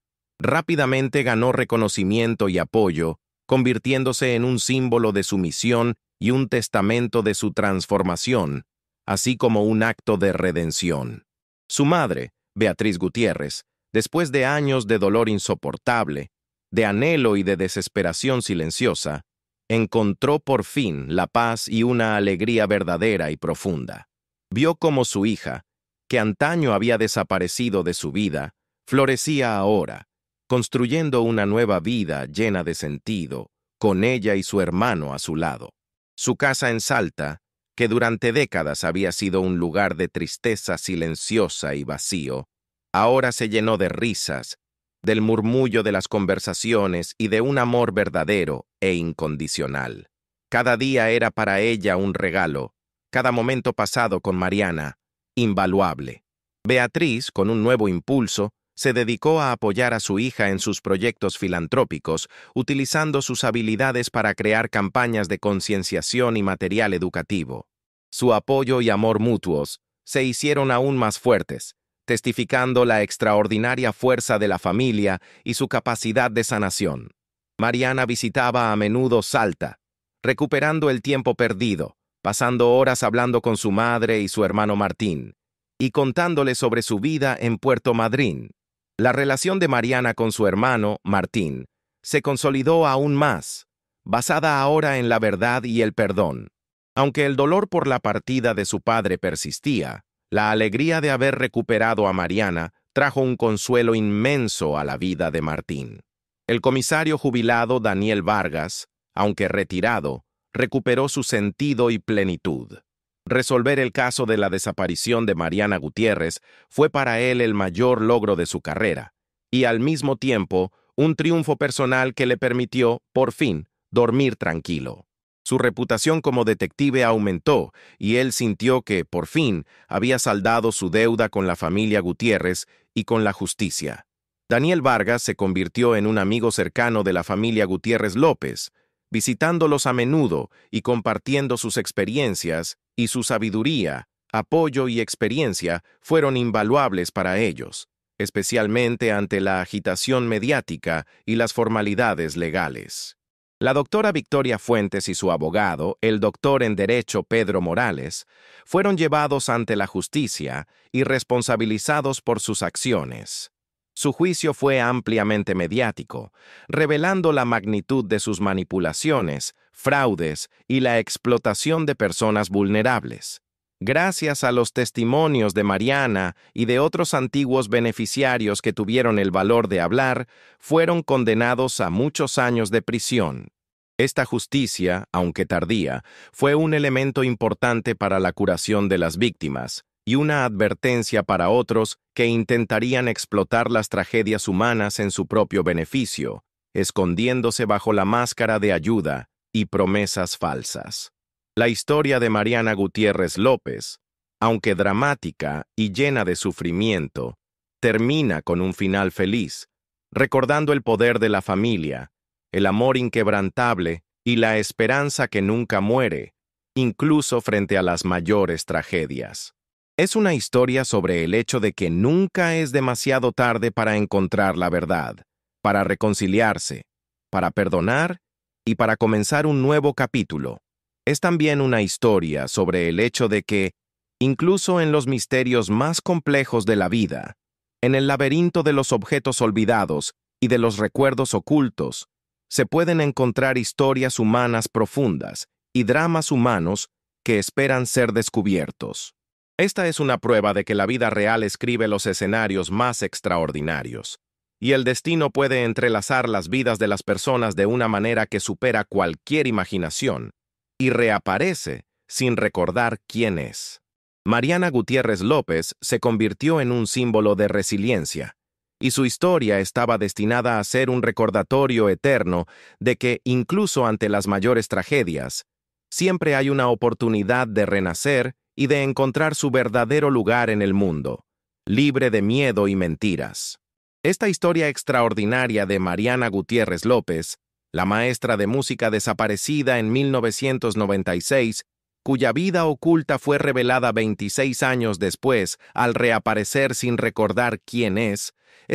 rápidamente ganó reconocimiento y apoyo, convirtiéndose en un símbolo de su misión y un testamento de su transformación, así como un acto de redención. Su madre, Beatriz Gutiérrez, después de años de dolor insoportable, de anhelo y de desesperación silenciosa, encontró por fin la paz y una alegría verdadera y profunda. Vio cómo su hija, que antaño había desaparecido de su vida, florecía ahora, construyendo una nueva vida llena de sentido, con ella y su hermano a su lado. Su casa en Salta, que durante décadas había sido un lugar de tristeza silenciosa y vacío, ahora se llenó de risas, del murmullo de las conversaciones y de un amor verdadero e incondicional. Cada día era para ella un regalo, cada momento pasado con Mariana, invaluable. Beatriz, con un nuevo impulso, se dedicó a apoyar a su hija en sus proyectos filantrópicos, utilizando sus habilidades para crear campañas de concienciación y material educativo. Su apoyo y amor mutuos se hicieron aún más fuertes, testificando la extraordinaria fuerza de la familia y su capacidad de sanación. Mariana visitaba a menudo Salta, recuperando el tiempo perdido, pasando horas hablando con su madre y su hermano Martín, y contándole sobre su vida en Puerto Madryn. La relación de Mariana con su hermano, Martín, se consolidó aún más, basada ahora en la verdad y el perdón. Aunque el dolor por la partida de su padre persistía, la alegría de haber recuperado a Mariana trajo un consuelo inmenso a la vida de Martín. El comisario jubilado Daniel Vargas, aunque retirado, recuperó su sentido y plenitud. Resolver el caso de la desaparición de Mariana Gutiérrez fue para él el mayor logro de su carrera, y al mismo tiempo un triunfo personal que le permitió, por fin, dormir tranquilo. Su reputación como detective aumentó y él sintió que, por fin, había saldado su deuda con la familia Gutiérrez y con la justicia. Daniel Vargas se convirtió en un amigo cercano de la familia Gutiérrez López, visitándolos a menudo y compartiendo sus experiencias, y su sabiduría, apoyo y experiencia fueron invaluables para ellos, especialmente ante la agitación mediática y las formalidades legales. La doctora Victoria Fuentes y su abogado, el doctor en Derecho Pedro Morales, fueron llevados ante la justicia y responsabilizados por sus acciones. Su juicio fue ampliamente mediático, revelando la magnitud de sus manipulaciones, fraudes y la explotación de personas vulnerables. Gracias a los testimonios de Mariana y de otros antiguos beneficiarios que tuvieron el valor de hablar, fueron condenados a muchos años de prisión. Esta justicia, aunque tardía, fue un elemento importante para la curación de las víctimas y una advertencia para otros que intentarían explotar las tragedias humanas en su propio beneficio, escondiéndose bajo la máscara de ayuda y promesas falsas. La historia de Mariana Gutiérrez López, aunque dramática y llena de sufrimiento, termina con un final feliz, recordando el poder de la familia, el amor inquebrantable y la esperanza que nunca muere, incluso frente a las mayores tragedias. Es una historia sobre el hecho de que nunca es demasiado tarde para encontrar la verdad, para reconciliarse, para perdonar y para comenzar un nuevo capítulo. Es también una historia sobre el hecho de que, incluso en los misterios más complejos de la vida, en el laberinto de los objetos olvidados y de los recuerdos ocultos, se pueden encontrar historias humanas profundas y dramas humanos que esperan ser descubiertos. Esta es una prueba de que la vida real escribe los escenarios más extraordinarios, y el destino puede entrelazar las vidas de las personas de una manera que supera cualquier imaginación, y reaparece sin recordar quién es. Mariana Gutiérrez López se convirtió en un símbolo de resiliencia, y su historia estaba destinada a ser un recordatorio eterno de que, incluso ante las mayores tragedias, siempre hay una oportunidad de renacer y de encontrar su verdadero lugar en el mundo, libre de miedo y mentiras. Esta historia extraordinaria de Mariana Gutiérrez López, la maestra de música desaparecida en 1996, cuya vida oculta fue revelada 26 años después al reaparecer sin recordar quién es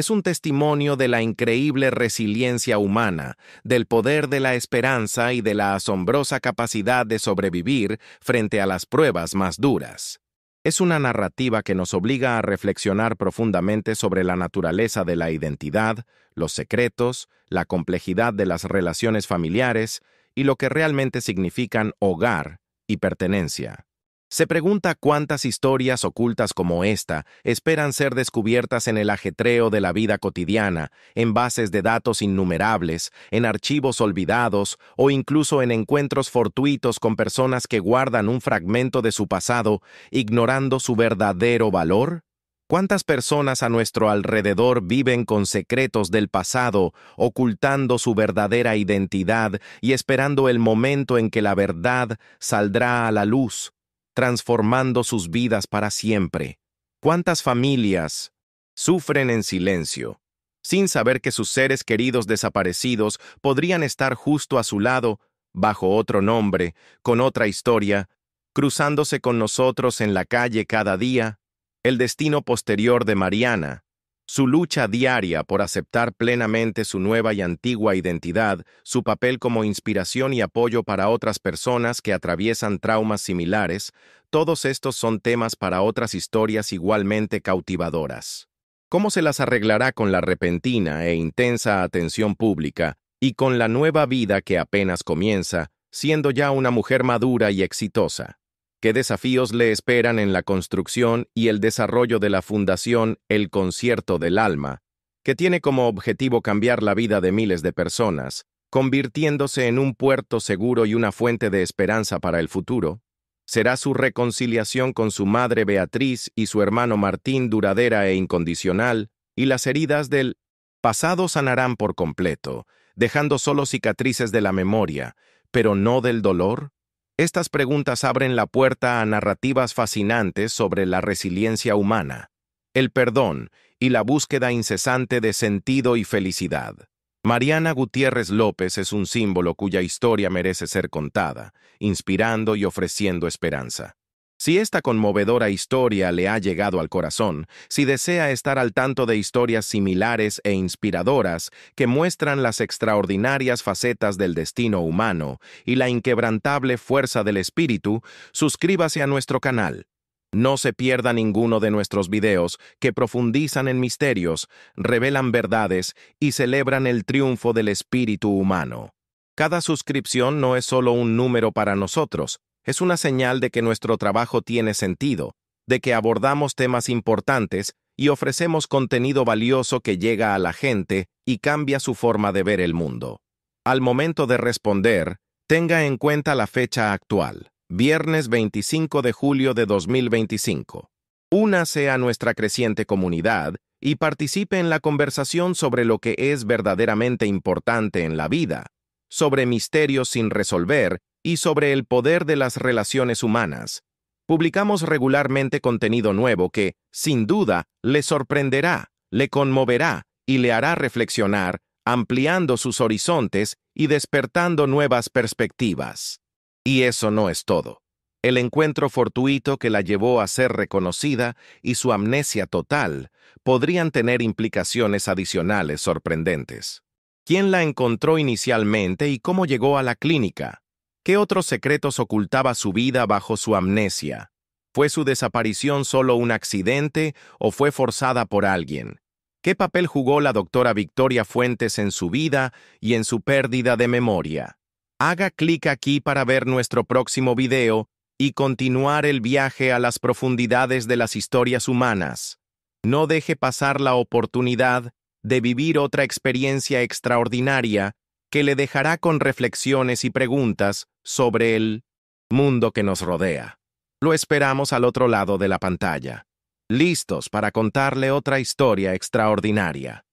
un testimonio de la increíble resiliencia humana, del poder de la esperanza y de la asombrosa capacidad de sobrevivir frente a las pruebas más duras. Es una narrativa que nos obliga a reflexionar profundamente sobre la naturaleza de la identidad, los secretos, la complejidad de las relaciones familiares y lo que realmente significan hogar y pertenencia. Se pregunta cuántas historias ocultas como esta esperan ser descubiertas en el ajetreo de la vida cotidiana, en bases de datos innumerables, en archivos olvidados o incluso en encuentros fortuitos con personas que guardan un fragmento de su pasado, ignorando su verdadero valor. ¿Cuántas personas a nuestro alrededor viven con secretos del pasado, ocultando su verdadera identidad y esperando el momento en que la verdad saldrá a la luz, transformando sus vidas para siempre? ¿Cuántas familias sufren en silencio, sin saber que sus seres queridos desaparecidos podrían estar justo a su lado, bajo otro nombre, con otra historia, cruzándose con nosotros en la calle cada día? El destino posterior de Mariana, su lucha diaria por aceptar plenamente su nueva y antigua identidad, su papel como inspiración y apoyo para otras personas que atraviesan traumas similares, todos estos son temas para otras historias igualmente cautivadoras. ¿Cómo se las arreglará con la repentina e intensa atención pública y con la nueva vida que apenas comienza, siendo ya una mujer madura y exitosa? ¿Qué desafíos le esperan en la construcción y el desarrollo de la fundación El Concierto del Alma, que tiene como objetivo cambiar la vida de miles de personas, convirtiéndose en un puerto seguro y una fuente de esperanza para el futuro? ¿Será su reconciliación con su madre Beatriz y su hermano Martín duradera e incondicional, y las heridas del Pasado sanarán por completo, dejando solo cicatrices de la memoria, pero no del dolor. Estas preguntas abren la puerta a narrativas fascinantes sobre la resiliencia humana, el perdón y la búsqueda incesante de sentido y felicidad. Mariana Gutiérrez López es un símbolo cuya historia merece ser contada, inspirando y ofreciendo esperanza. Si esta conmovedora historia le ha llegado al corazón, si desea estar al tanto de historias similares e inspiradoras que muestran las extraordinarias facetas del destino humano y la inquebrantable fuerza del espíritu, suscríbase a nuestro canal. No se pierda ninguno de nuestros videos que profundizan en misterios, revelan verdades y celebran el triunfo del espíritu humano. Cada suscripción no es solo un número para nosotros, es una señal de que nuestro trabajo tiene sentido, de que abordamos temas importantes y ofrecemos contenido valioso que llega a la gente y cambia su forma de ver el mundo. Al momento de responder, tenga en cuenta la fecha actual, viernes 25 de julio de 2025. Únase a nuestra creciente comunidad y participe en la conversación sobre lo que es verdaderamente importante en la vida, sobre misterios sin resolver y sobre el poder de las relaciones humanas. Publicamos regularmente contenido nuevo que, sin duda, le sorprenderá, le conmoverá y le hará reflexionar, ampliando sus horizontes y despertando nuevas perspectivas. Y eso no es todo. El encuentro fortuito que la llevó a ser reconocida y su amnesia total podrían tener implicaciones adicionales sorprendentes. ¿Quién la encontró inicialmente y cómo llegó a la clínica? ¿Qué otros secretos ocultaba su vida bajo su amnesia? ¿Fue su desaparición solo un accidente o fue forzada por alguien? ¿Qué papel jugó la doctora Victoria Fuentes en su vida y en su pérdida de memoria? Haga clic aquí para ver nuestro próximo video y continuar el viaje a las profundidades de las historias humanas. No deje pasar la oportunidad de vivir otra experiencia extraordinaria que le dejará con reflexiones y preguntas sobre el mundo que nos rodea. Lo esperamos al otro lado de la pantalla, listos para contarle otra historia extraordinaria.